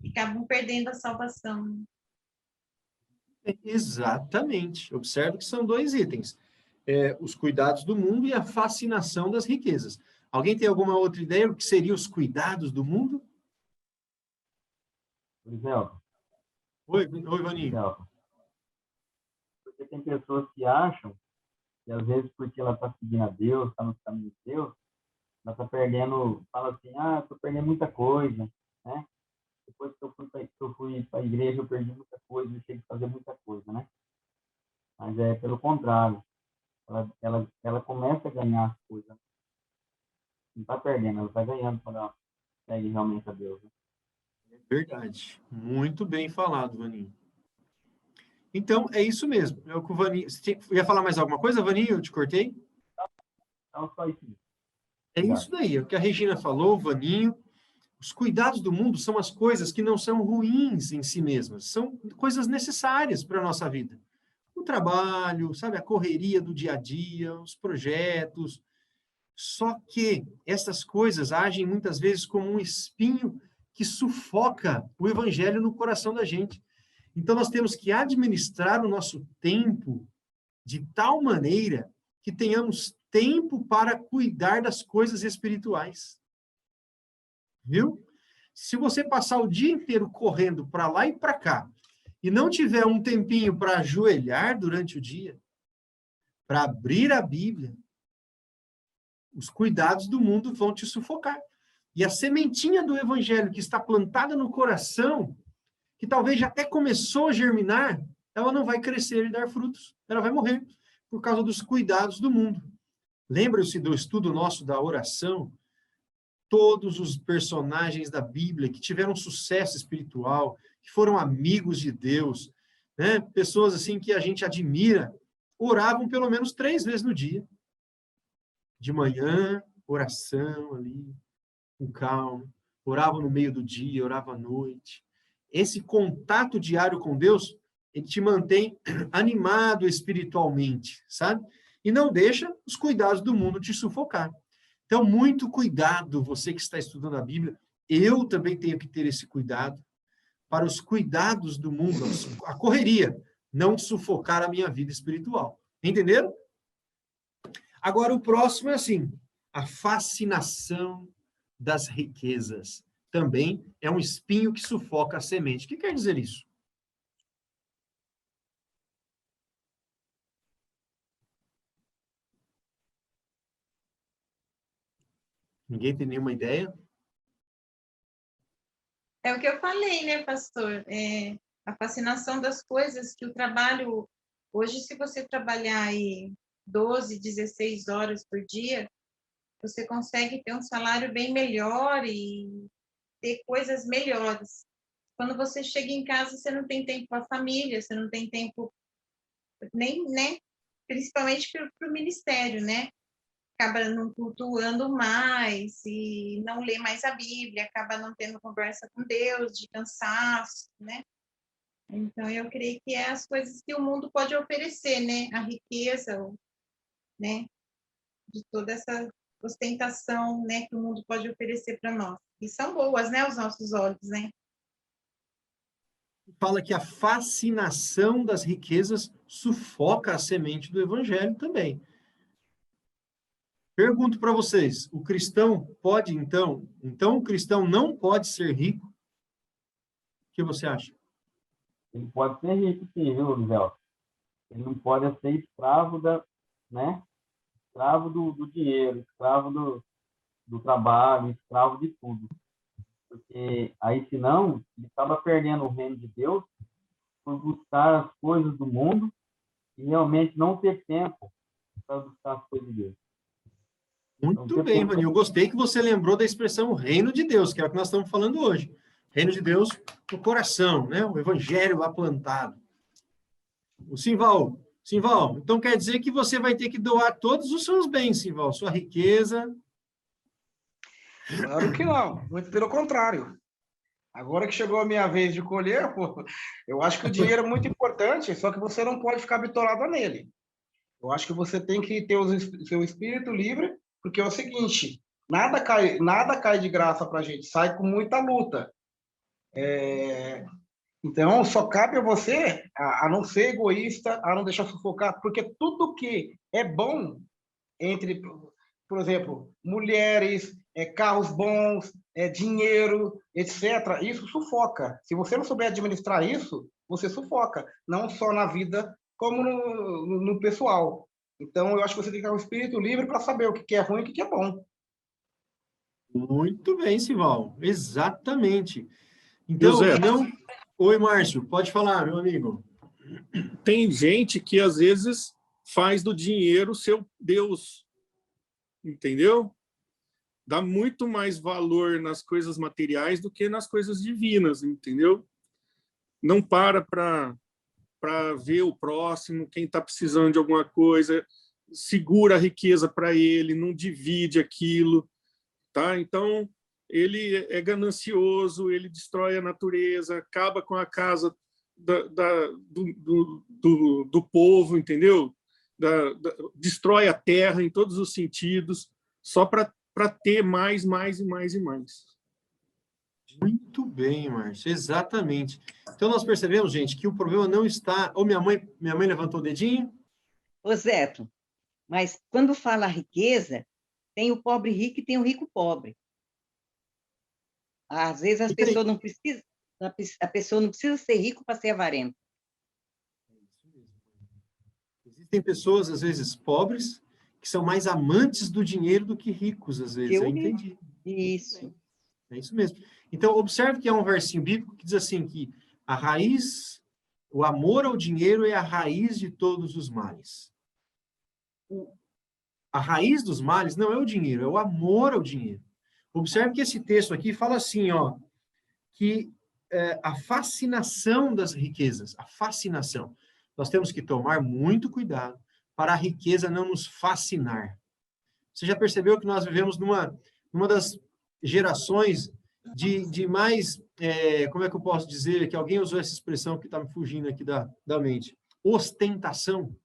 e acabam perdendo a salvação. Exatamente. Observe que são dois itens. Os cuidados do mundo e a fascinação das riquezas. Alguém tem alguma outra ideia do que seriam os cuidados do mundo? Eliseu. Oi, Vaninho. Eliseu. Porque tem pessoas que acham que, às vezes, porque ela está seguindo a Deus, está no caminho de Deus, ela está perdendo, fala assim, estou perdendo muita coisa, né? Depois que eu fui para a igreja, eu perdi muita coisa, deixei de fazer muita coisa, né? Mas é pelo contrário. Ela começa a ganhar as coisas. Não está perdendo, ela está ganhando quando ela segue realmente a Deus. Né? Verdade. Muito bem falado, Vaninho. Então, é isso mesmo. É o que o Vaninho... Você ia falar mais alguma coisa, Vaninho? Eu te cortei? Não, só isso. É isso daí. É o que a Regina falou, Vaninho. Os cuidados do mundo são as coisas que não são ruins em si mesmas. São coisas necessárias para a nossa vida. O trabalho, sabe, a correria do dia a dia, os projetos. Só que essas coisas agem muitas vezes como um espinho que sufoca o evangelho no coração da gente. Então nós temos que administrar o nosso tempo de tal maneira que tenhamos tempo para cuidar das coisas espirituais. Viu? Se você passar o dia inteiro correndo para lá e para cá, e não tiver um tempinho para ajoelhar durante o dia, para abrir a Bíblia, os cuidados do mundo vão te sufocar. E a sementinha do evangelho que está plantada no coração, que talvez já até começou a germinar, ela não vai crescer e dar frutos. Ela vai morrer por causa dos cuidados do mundo. Lembra-se do estudo nosso da oração? Todos os personagens da Bíblia que tiveram sucesso espiritual, que foram amigos de Deus, né? Pessoas assim que a gente admira, oravam pelo menos 3 vezes no dia. De manhã, oração ali, com calma. Oravam no meio do dia, oravam à noite. Esse contato diário com Deus, ele te mantém animado espiritualmente, sabe? E não deixa os cuidados do mundo te sufocar. Então, muito cuidado, você que está estudando a Bíblia. Eu também tenho que ter esse cuidado para os cuidados do mundo, a correria, não sufocar a minha vida espiritual. Entenderam? Agora, o próximo é assim, a fascinação das riquezas. Também é um espinho que sufoca a semente. O que quer dizer isso? Ninguém tem nenhuma ideia? É o que eu falei, né, pastor? A fascinação das coisas que o trabalho... Hoje, se você trabalhar aí 12, 16 horas por dia, você consegue ter um salário bem melhor e ter coisas melhores. Quando você chega em casa, você não tem tempo para a família, você não tem tempo nem, né? Principalmente para o ministério, né? Acaba não cultuando mais e não lê mais a Bíblia, acaba não tendo conversa com Deus, de cansaço, né? Então, eu creio que é as coisas que o mundo pode oferecer, né? A riqueza, né? De toda essa ostentação, né? Que o mundo pode oferecer para nós. E são boas, né? Aos nossos olhos, né? Fala que a fascinação das riquezas sufoca a semente do evangelho também. Pergunto para vocês, o cristão pode, então o cristão não pode ser rico? O que você acha? Ele pode ser rico, sim, viu, Miguel? Ele não pode ser escravo né? Escravo do dinheiro, escravo do trabalho, escravo de tudo. Porque aí, senão, ele acaba perdendo o reino de Deus por buscar as coisas do mundo e realmente não ter tempo para buscar as coisas de Deus. Muito bem, Rony. Eu gostei que você lembrou da expressão reino de Deus, que é o que nós estamos falando hoje. Reino de Deus no coração, né? O evangelho lá plantado. O Simval, então quer dizer que você vai ter que doar todos os seus bens, Simval, sua riqueza. Claro que não, muito pelo contrário. Agora que chegou a minha vez de colher, pô, eu acho que o dinheiro é muito importante, só que você não pode ficar bitolado nele. Eu acho que você tem que ter o seu espírito livre, porque é o seguinte, nada cai de graça para a gente, sai com muita luta. Então, só cabe a você a não ser egoísta, a não deixar sufocar, porque tudo que é bom entre, por exemplo, mulheres, carros bons, dinheiro, etc., isso sufoca. Se você não souber administrar isso, você sufoca, não só na vida, como no pessoal. Então, eu acho que você tem que ter um espírito livre para saber o que é ruim e o que é bom. Muito bem, Simval, exatamente. Então, José, não... Oi, Márcio, pode falar, meu amigo. Tem gente que, às vezes, faz do dinheiro seu Deus, entendeu? Dá muito mais valor nas coisas materiais do que nas coisas divinas, entendeu? Não para ver o próximo, quem está precisando de alguma coisa, segura a riqueza para ele, não divide aquilo, tá? Então, ele é ganancioso, ele destrói a natureza, acaba com a casa do povo, entendeu? Destrói a terra em todos os sentidos, só para ter mais e mais. Muito bem, Márcio, exatamente. Então, nós percebemos, gente, que o problema não está... Ou minha mãe levantou o dedinho? Ô, Zeto, mas quando fala riqueza, tem o pobre rico e tem o rico pobre. Às vezes a pessoa não precisa ser rico para ser avarenta. Existem pessoas, às vezes, pobres, que são mais amantes do dinheiro do que ricos, às vezes. Eu entendi. Isso. É isso mesmo. Então, observe que há um versinho bíblico que diz assim, que a raiz, o amor ao dinheiro é a raiz de todos os males. A raiz dos males não é o dinheiro, é o amor ao dinheiro. Observe que esse texto aqui fala assim, ó, que a fascinação das riquezas, a fascinação. Nós temos que tomar muito cuidado para a riqueza não nos fascinar. Você já percebeu que nós vivemos numa das gerações de mais, como é que eu posso dizer, que alguém usou essa expressão que está me fugindo aqui da mente, ostentação.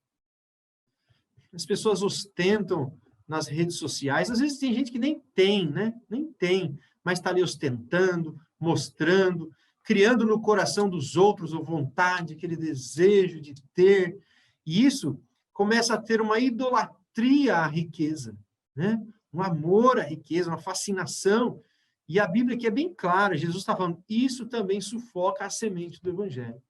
As pessoas ostentam nas redes sociais, às vezes tem gente que nem tem, né? Nem tem, mas está ali ostentando, mostrando, criando no coração dos outros a vontade, aquele desejo de ter, e isso começa a ter uma idolatria à riqueza, né? Um amor à riqueza, uma fascinação, e a Bíblia aqui é bem clara, Jesus está falando, isso também sufoca a semente do Evangelho.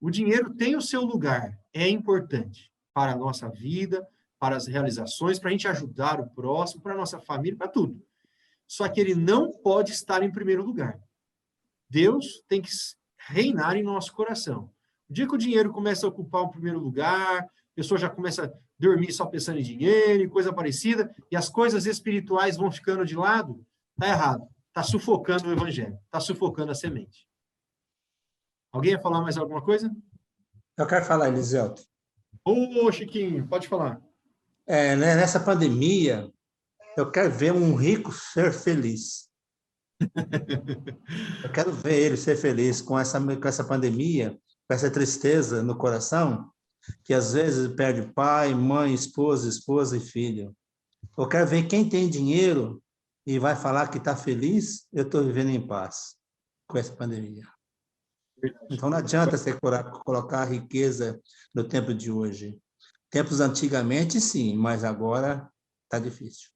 O dinheiro tem o seu lugar, é importante para a nossa vida, para as realizações, para a gente ajudar o próximo, para a nossa família, para tudo. Só que ele não pode estar em primeiro lugar. Deus tem que reinar em nosso coração. O dia que o dinheiro começa a ocupar o primeiro lugar, a pessoa já começa a dormir só pensando em dinheiro e coisa parecida, e as coisas espirituais vão ficando de lado, está errado. Está sufocando o evangelho, está sufocando a semente. Alguém ia falar mais alguma coisa? Eu quero falar, Eliselto. Ô, Chiquinho, pode falar. Nessa pandemia, eu quero ver um rico ser feliz. Eu quero ver ele ser feliz com essa pandemia, com essa tristeza no coração, que às vezes perde pai, mãe, esposa e filho. Eu quero ver quem tem dinheiro e vai falar que está feliz, eu estou vivendo em paz com essa pandemia. Então não adianta você colocar a riqueza no tempo de hoje. Tempos antigamente, sim, mas agora está difícil.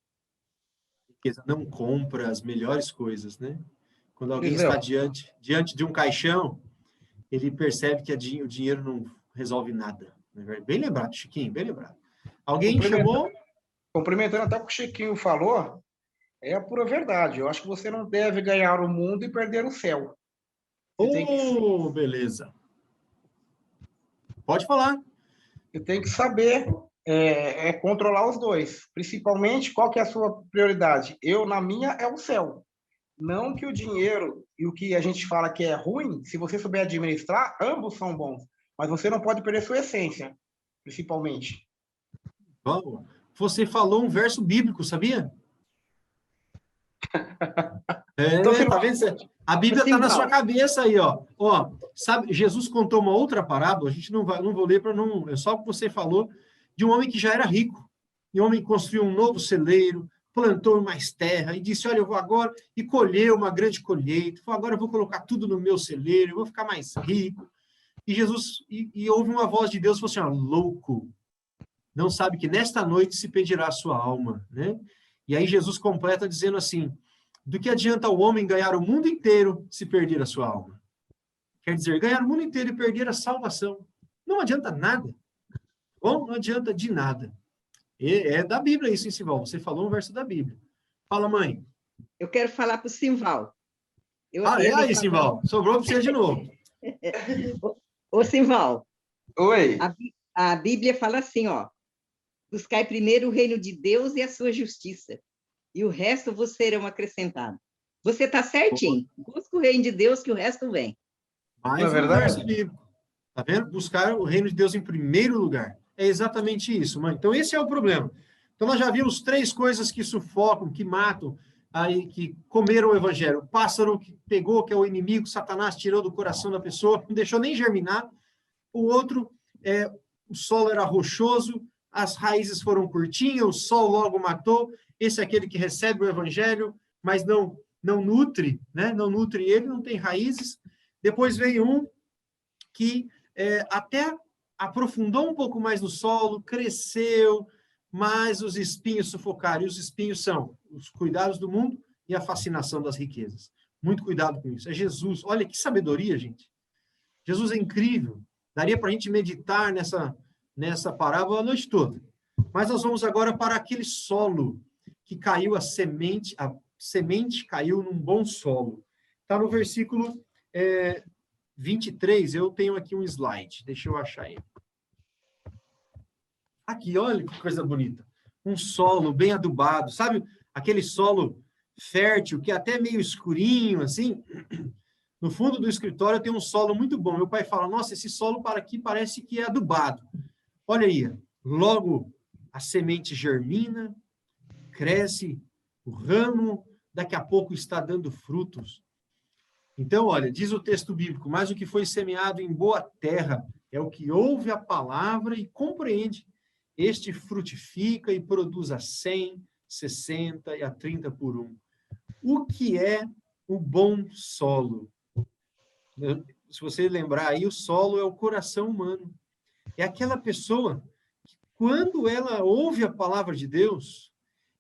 A riqueza não compra as melhores coisas, né? Quando alguém está diante de um caixão, ele percebe que o dinheiro não resolve nada. Bem lembrado, Chiquinho, bem lembrado. Alguém chamou? Complementando até o que o Chiquinho falou, É a pura verdade. Eu acho que você não deve ganhar o mundo e perder o céu. Beleza. Pode falar. Você tem que saber controlar os dois. Principalmente, qual que é a sua prioridade? Na minha, é o céu. Não que o dinheiro e o que a gente fala que é ruim, se você souber administrar, ambos são bons. Mas você não pode perder sua essência, principalmente. Vamos. Você falou um verso bíblico, sabia? Tá vendo? A Bíblia está na sua cabeça aí, ó. Sabe, Jesus contou uma outra parábola, a gente não vou ler para não, é só o que você falou, de um homem que já era rico. E o homem construiu um novo celeiro, plantou mais terra e disse, olha, eu vou agora, e colheu uma grande colheita, agora eu vou colocar tudo no meu celeiro, eu vou ficar mais rico. E Jesus, e houve uma voz de Deus, falou assim, louco, não sabe que nesta noite se pedirá a sua alma, né? E aí Jesus completa dizendo assim, do que adianta o homem ganhar o mundo inteiro se perder a sua alma? Quer dizer, ganhar o mundo inteiro e perder a salvação. Não adianta nada. Bom, não adianta de nada. É da Bíblia isso, hein, Simval? Você falou um verso da Bíblia. Fala, mãe. Eu quero falar para o Simval. Aí, Simval. Sobrou para você de novo. Ô, Simval. Oi. A Bíblia fala assim, ó. Buscai primeiro o reino de Deus e a sua justiça. E o resto vos serão acrescentados. Você está certinho. Busca o reino de Deus que o resto vem. Mais um verso bíblico. Tá vendo? Buscar o reino de Deus em primeiro lugar. É exatamente isso, mãe. Então, esse é o problema. Então, nós já vimos 3 coisas que sufocam, que matam, aí, que comeram o evangelho. O pássaro que pegou, que é o inimigo, Satanás tirou do coração da pessoa, não deixou nem germinar. O outro, o solo era rochoso, as raízes foram curtinhas, o sol logo matou. Esse é aquele que recebe o evangelho, mas não nutre, né? Não nutre ele, não tem raízes. Depois veio um que até aprofundou um pouco mais no solo, cresceu, mas os espinhos sufocaram. E os espinhos são os cuidados do mundo e a fascinação das riquezas. Muito cuidado com isso. É Jesus. Olha que sabedoria, gente. Jesus é incrível. Daria para a gente meditar nessa parábola a noite toda. Mas nós vamos agora para aquele solo que caiu a semente caiu num bom solo. Está no versículo 23, eu tenho aqui um slide, deixa eu achar ele. Aqui, olha que coisa bonita. Um solo bem adubado, sabe? Aquele solo fértil, que é até meio escurinho, assim. No fundo do escritório tem um solo muito bom. Meu pai fala, nossa, esse solo para aqui parece que é adubado. Olha aí, logo a semente germina, cresce, o ramo daqui a pouco está dando frutos. Então, olha, diz o texto bíblico, mas o que foi semeado em boa terra é o que ouve a palavra e compreende. Este frutifica e produz a 100, 60 e a 30 por 1. O que é o bom solo? Se você lembrar aí, o solo é o coração humano. É aquela pessoa que, quando ela ouve a palavra de Deus,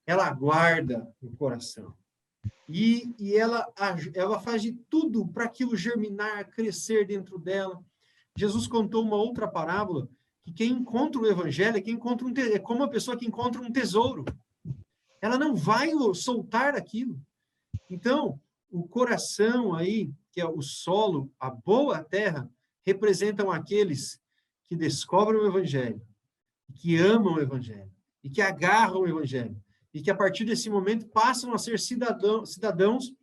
ela guarda no coração. E ela faz de tudo para aquilo germinar, crescer dentro dela. Jesus contou uma outra parábola, que quem encontra o evangelho é como uma pessoa que encontra um tesouro. Ela não vai soltar aquilo. Então, o coração aí, que é o solo, a boa terra, representam aqueles que descobrem o evangelho, que amam o evangelho, e que agarram o evangelho, e que a partir desse momento passam a ser cidadãos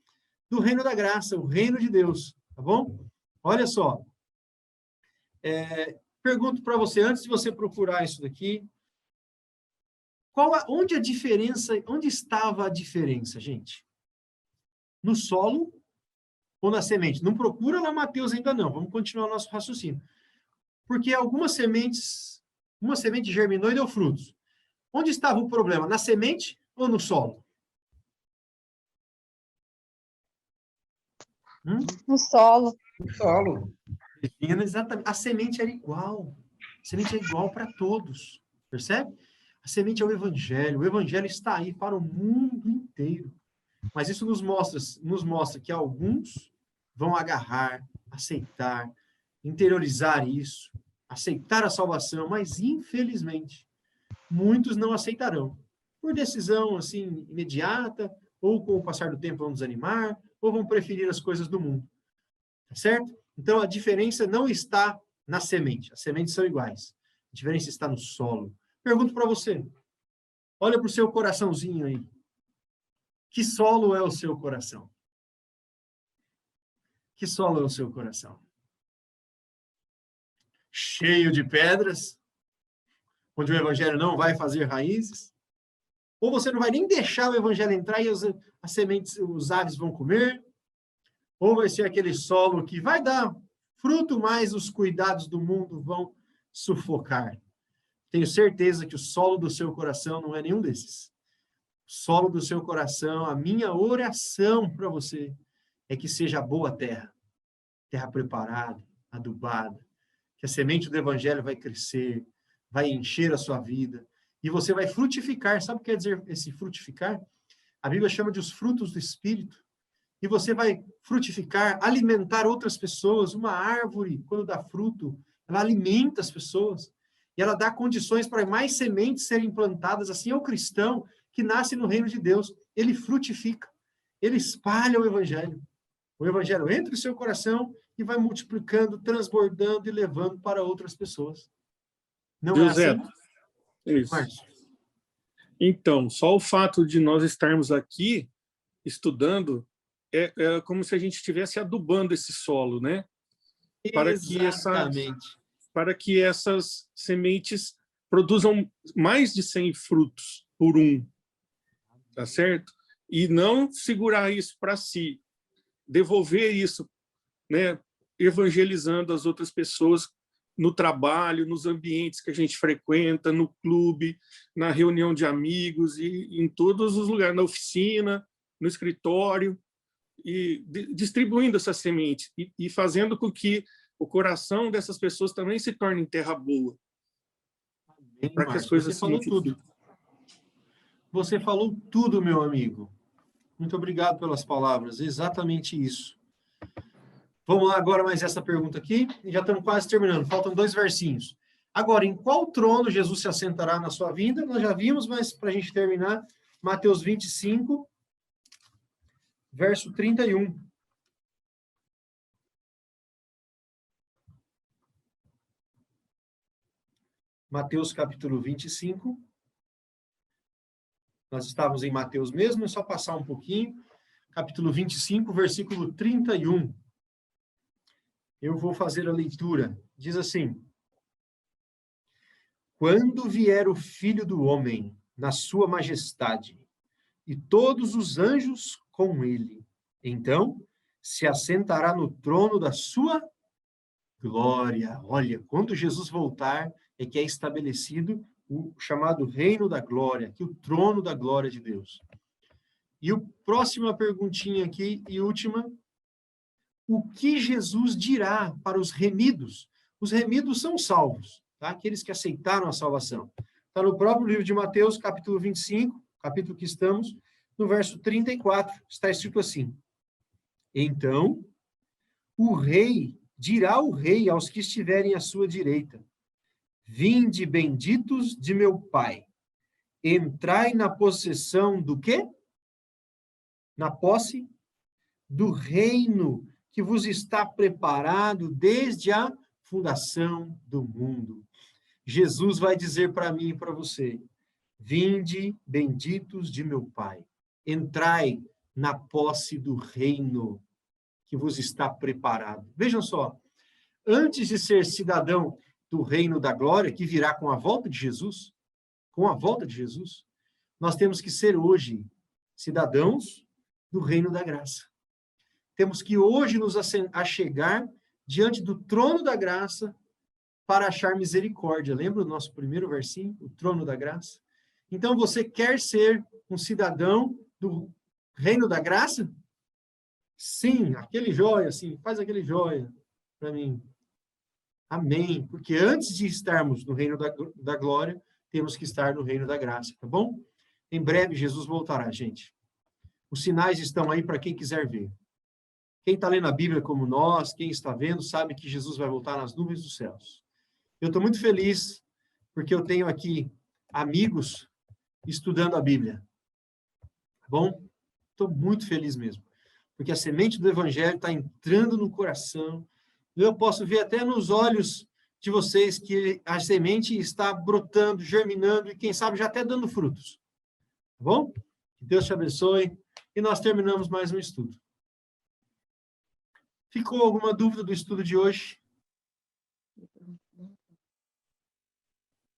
do reino da graça, o reino de Deus, tá bom? Olha só, pergunto para você, antes de você procurar isso daqui, onde estava a diferença, gente? No solo ou na semente? Não procura lá Mateus ainda não, vamos continuar o nosso raciocínio. Porque uma semente germinou e deu frutos. Onde estava o problema? Na semente ou no solo? No solo. No solo. Exatamente. A semente era igual. A semente é igual para todos. Percebe? A semente é o evangelho. O evangelho está aí para o mundo inteiro. Mas isso nos mostra que alguns vão agarrar, aceitar, interiorizar isso, aceitar a salvação, mas infelizmente muitos não aceitarão. Por decisão assim imediata ou com o passar do tempo vão desanimar, ou vão preferir as coisas do mundo. Tá certo? Então, a diferença não está na semente. As sementes são iguais. A diferença está no solo. Pergunto para você. Olha para o seu coraçãozinho aí. Que solo é o seu coração? Que solo é o seu coração? Cheio de pedras? Onde o evangelho não vai fazer raízes? Ou você não vai nem deixar o evangelho entrar e as sementes, os aves vão comer? Ou vai ser aquele solo que vai dar fruto, mas os cuidados do mundo vão sufocar? Tenho certeza que o solo do seu coração não é nenhum desses. O solo do seu coração, a minha oração para você é que seja boa terra, terra preparada, adubada, que a semente do evangelho vai crescer, vai encher a sua vida, e você vai frutificar. Sabe o que quer dizer esse frutificar? A Bíblia chama de os frutos do Espírito. E você vai frutificar, alimentar outras pessoas. Uma árvore, quando dá fruto, ela alimenta as pessoas. E ela dá condições para mais sementes serem plantadas. Assim é o cristão que nasce no reino de Deus. Ele frutifica. Ele espalha o evangelho. O evangelho entra no seu coração e vai multiplicando, transbordando e levando para outras pessoas. Não é assim? Isso. Márcio. Então, só o fato de nós estarmos aqui estudando é como se a gente estivesse adubando esse solo, né? Para que essas sementes produzam mais de 100 frutos por um, tá certo? E não segurar isso para si, devolver isso, né? Evangelizando as outras pessoas no trabalho, nos ambientes que a gente frequenta, no clube, na reunião de amigos e em todos os lugares, na oficina, no escritório, e distribuindo essa semente e fazendo com que o coração dessas pessoas também se torne terra boa. Para que as coisas você falou tudo. Você falou tudo, meu amigo. Muito obrigado pelas palavras. Exatamente isso. Vamos lá agora mais essa pergunta aqui. E já estamos quase terminando. Faltam 2 versinhos. Agora, em qual trono Jesus se assentará na sua vinda? Nós já vimos, mas para a gente terminar, Mateus 25, verso 31. Mateus capítulo 25. Nós estávamos em Mateus mesmo, é só passar um pouquinho. Capítulo 25, versículo 31. Eu vou fazer a leitura. Diz assim: quando vier o Filho do Homem na sua majestade, e todos os anjos com ele, então se assentará no trono da sua glória. Olha, quando Jesus voltar, é que é estabelecido o chamado reino da glória, que o trono da glória de Deus. E a próxima perguntinha aqui, e última: o que Jesus dirá para os remidos? Os remidos são salvos, tá? Aqueles que aceitaram a salvação. Está no próprio livro de Mateus, capítulo 25, capítulo que estamos, no verso 34, está escrito assim: então, o rei dirá ao rei aos que estiverem à sua direita: vinde benditos de meu Pai, entrai na possessão do quê? Na posse do reino que vos está preparado desde a fundação do mundo. Jesus vai dizer para mim e para você: vinde benditos de meu Pai, entrai na posse do reino que vos está preparado. Vejam só, antes de ser cidadão do reino da glória, que virá com a volta de Jesus, nós temos que ser hoje cidadãos do reino da graça. Temos que hoje nos achegar diante do trono da graça para achar misericórdia. Lembra o nosso primeiro versinho? O trono da graça. Então, você quer ser um cidadão do reino da graça? Sim, aquele joia, sim, faz aquele joia para mim. Amém. Porque antes de estarmos no reino da glória, temos que estar no reino da graça, tá bom? Em breve, Jesus voltará, gente. Os sinais estão aí para quem quiser ver. Quem está lendo a Bíblia como nós, quem está vendo, sabe que Jesus vai voltar nas nuvens dos céus. Eu estou muito feliz, porque eu tenho aqui amigos estudando a Bíblia. Tá bom? Estou muito feliz mesmo, porque a semente do Evangelho está entrando no coração. Eu posso ver até nos olhos de vocês que a semente está brotando, germinando e, quem sabe, já até dando frutos. Tá bom? Que Deus te abençoe. E nós terminamos mais um estudo. Ficou alguma dúvida do estudo de hoje?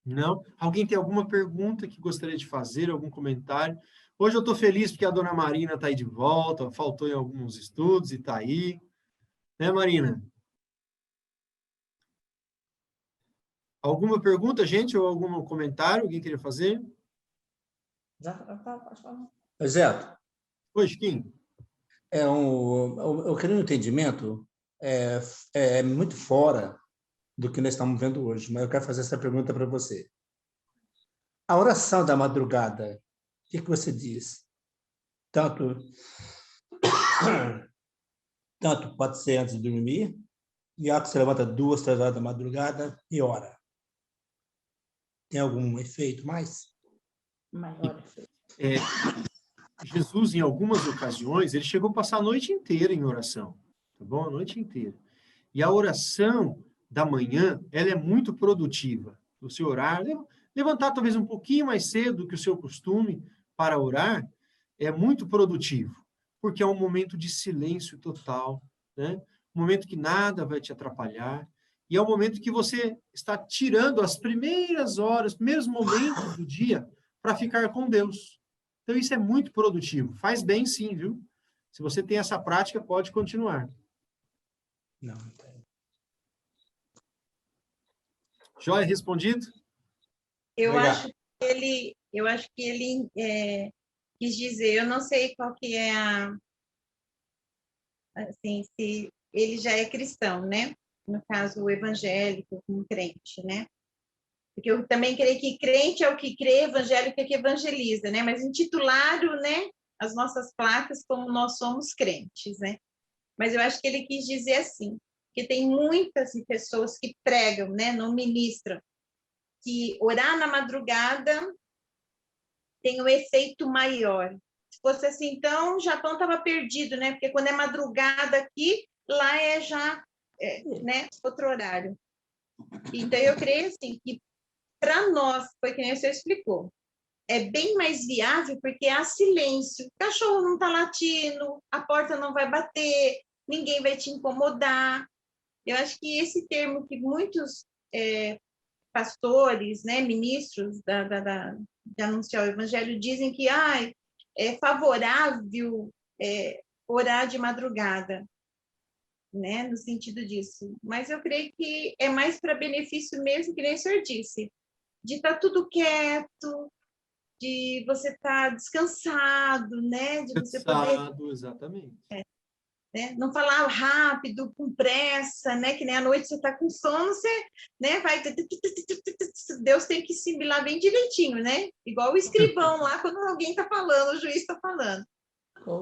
Não? Alguém tem alguma pergunta que gostaria de fazer, algum comentário? Hoje eu estou feliz porque a dona Marina está aí de volta, faltou em alguns estudos e está aí. Né, Marina? Alguma pergunta, gente, ou algum comentário? Alguém queria fazer? Já pode falar. Zé, Oi, Chiquinho. Eu queria um entendimento muito fora do que nós estamos vendo hoje, mas eu quero fazer essa pergunta para você. A oração da madrugada, o que você diz? Tanto pode ser antes de dormir, e a hora que você levanta 2, 3 horas da madrugada e ora. Tem algum efeito mais? Maior efeito. Jesus, em algumas ocasiões, ele chegou a passar a noite inteira em oração. Tá bom? A noite inteira. E a oração da manhã, ela é muito produtiva. Você orar, levantar talvez um pouquinho mais cedo do que o seu costume para orar, é muito produtivo, porque é um momento de silêncio total, né? Um momento que nada vai te atrapalhar, e é um momento que você está tirando as primeiras horas, primeiros momentos do dia para ficar com Deus. Então, isso é muito produtivo. Faz bem sim, viu? Se você tem essa prática, pode continuar. Não tem. Joia, respondido? Eu Obrigado. acho que ele quis dizer, eu não sei qual que é assim, se ele já é cristão, né? No caso, o evangélico, como crente, né? Porque eu também creio que crente é o que crê, evangélico é que evangeliza, né? Mas intitularam, né, as nossas placas como nós somos crentes, né? Mas eu acho que ele quis dizer assim, que tem muitas pessoas que pregam, né, não ministram, que orar na madrugada tem um efeito maior. Se fosse assim, então, o Japão estava perdido, né? Porque quando é madrugada aqui, lá né, outro horário. Então, eu creio assim, que para nós, foi que nem você explicou, é bem mais viável porque há silêncio. O cachorro não está latindo, a porta não vai bater, ninguém vai te incomodar. Eu acho que esse termo que muitos pastores, né, ministros de anunciar o evangelho dizem que é favorável orar de madrugada, né, no sentido disso. Mas eu creio que é mais para benefício mesmo, que nem o senhor disse, de estar tudo quieto, de você estar descansado, né, de você poder... Exatamente. Né? Não falar rápido, com pressa, né? Que nem à noite você está com sono, você, né? Vai... Deus tem que simular bem direitinho, né? Igual o escrivão lá, quando alguém está falando, o juiz está falando.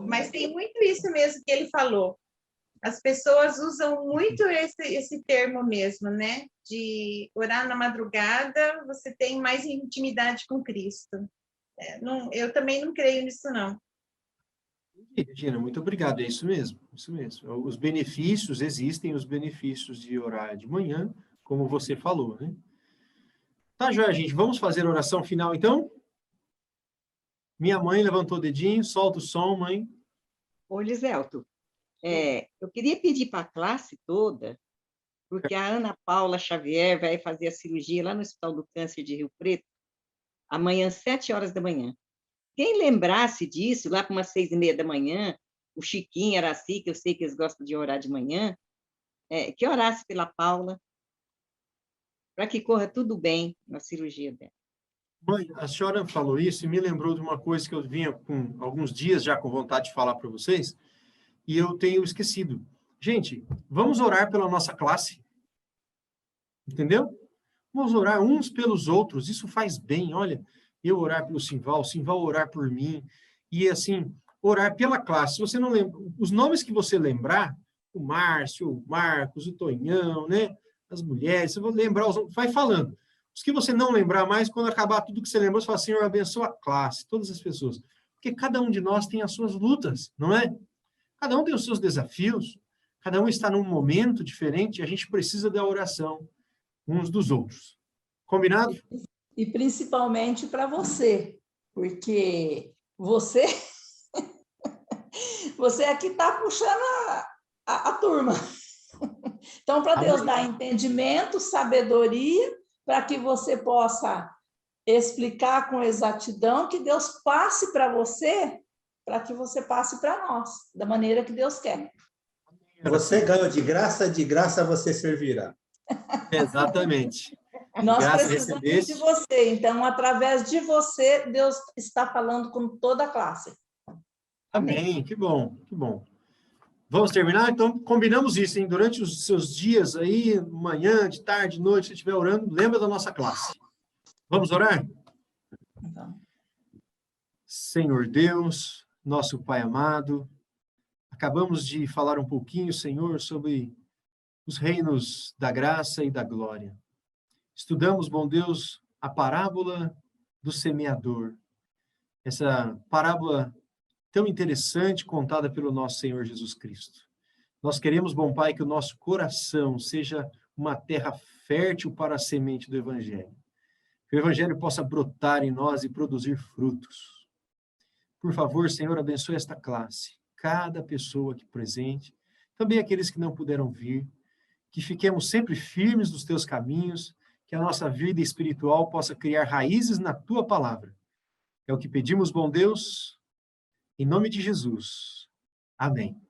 Mas tem muito isso mesmo que ele falou. As pessoas usam muito esse termo mesmo, né? De orar na madrugada, você tem mais intimidade com Cristo. Eu também não creio nisso, não. Regina, muito obrigado. É isso mesmo, isso mesmo. Os benefícios, existem os benefícios de orar de manhã, como você falou, né? Tá, joia, gente. Vamos fazer a oração final, então? Minha mãe levantou o dedinho, solta o som, mãe. Ô, Liselto, eu queria pedir para a classe toda, porque a Ana Paula Xavier vai fazer a cirurgia lá no Hospital do Câncer de Rio Preto, amanhã, 7 horas da manhã. Quem lembrasse disso, lá para umas 6:30 da manhã, o Chiquinho, Araci, que eu sei que eles gostam de orar de manhã, que orasse pela Paula, para que corra tudo bem na cirurgia dela. Mãe, a senhora falou isso e me lembrou de uma coisa que eu vinha com alguns dias já com vontade de falar para vocês, e eu tenho esquecido. Gente, vamos orar pela nossa classe. Entendeu? Vamos orar uns pelos outros, isso faz bem, olha, eu orar pelo Simval, o Simval orar por mim, e assim, orar pela classe. Se você não lembra, os nomes que você lembrar, o Márcio, o Marcos, o Tonhão, né, as mulheres, você vai lembrar, vai falando. Os que você não lembrar mais, quando acabar tudo que você lembrou, você fala, Senhor, abençoa a classe, todas as pessoas. Porque cada um de nós tem as suas lutas, não é? Cada um tem os seus desafios, cada um está num momento diferente e a gente precisa da oração uns dos outros. Combinado? E principalmente para você, porque você você aqui está puxando a turma. Então, para Deus dar entendimento, sabedoria, para que você possa explicar com exatidão, que Deus passe para você, para que você passe para nós, da maneira que Deus quer. Você ganhou de graça você servirá. Exatamente. Nós precisamos de você, então, através de você, Deus está falando com toda a classe. Amém, que bom, que bom. Vamos terminar? Então, combinamos isso, hein? Durante os seus dias aí, manhã, de tarde, de noite, se estiver orando, lembra da nossa classe. Vamos orar? Então. Senhor Deus, nosso Pai amado, acabamos de falar um pouquinho, Senhor, sobre os reinos da graça e da glória. Estudamos, bom Deus, a parábola do semeador. Essa parábola tão interessante contada pelo nosso Senhor Jesus Cristo. Nós queremos, bom Pai, que o nosso coração seja uma terra fértil para a semente do Evangelho. Que o Evangelho possa brotar em nós e produzir frutos. Por favor, Senhor, abençoe esta classe, cada pessoa aqui presente, também aqueles que não puderam vir, que fiquemos sempre firmes nos teus caminhos, que a nossa vida espiritual possa criar raízes na tua palavra. É o que pedimos, bom Deus, em nome de Jesus. Amém.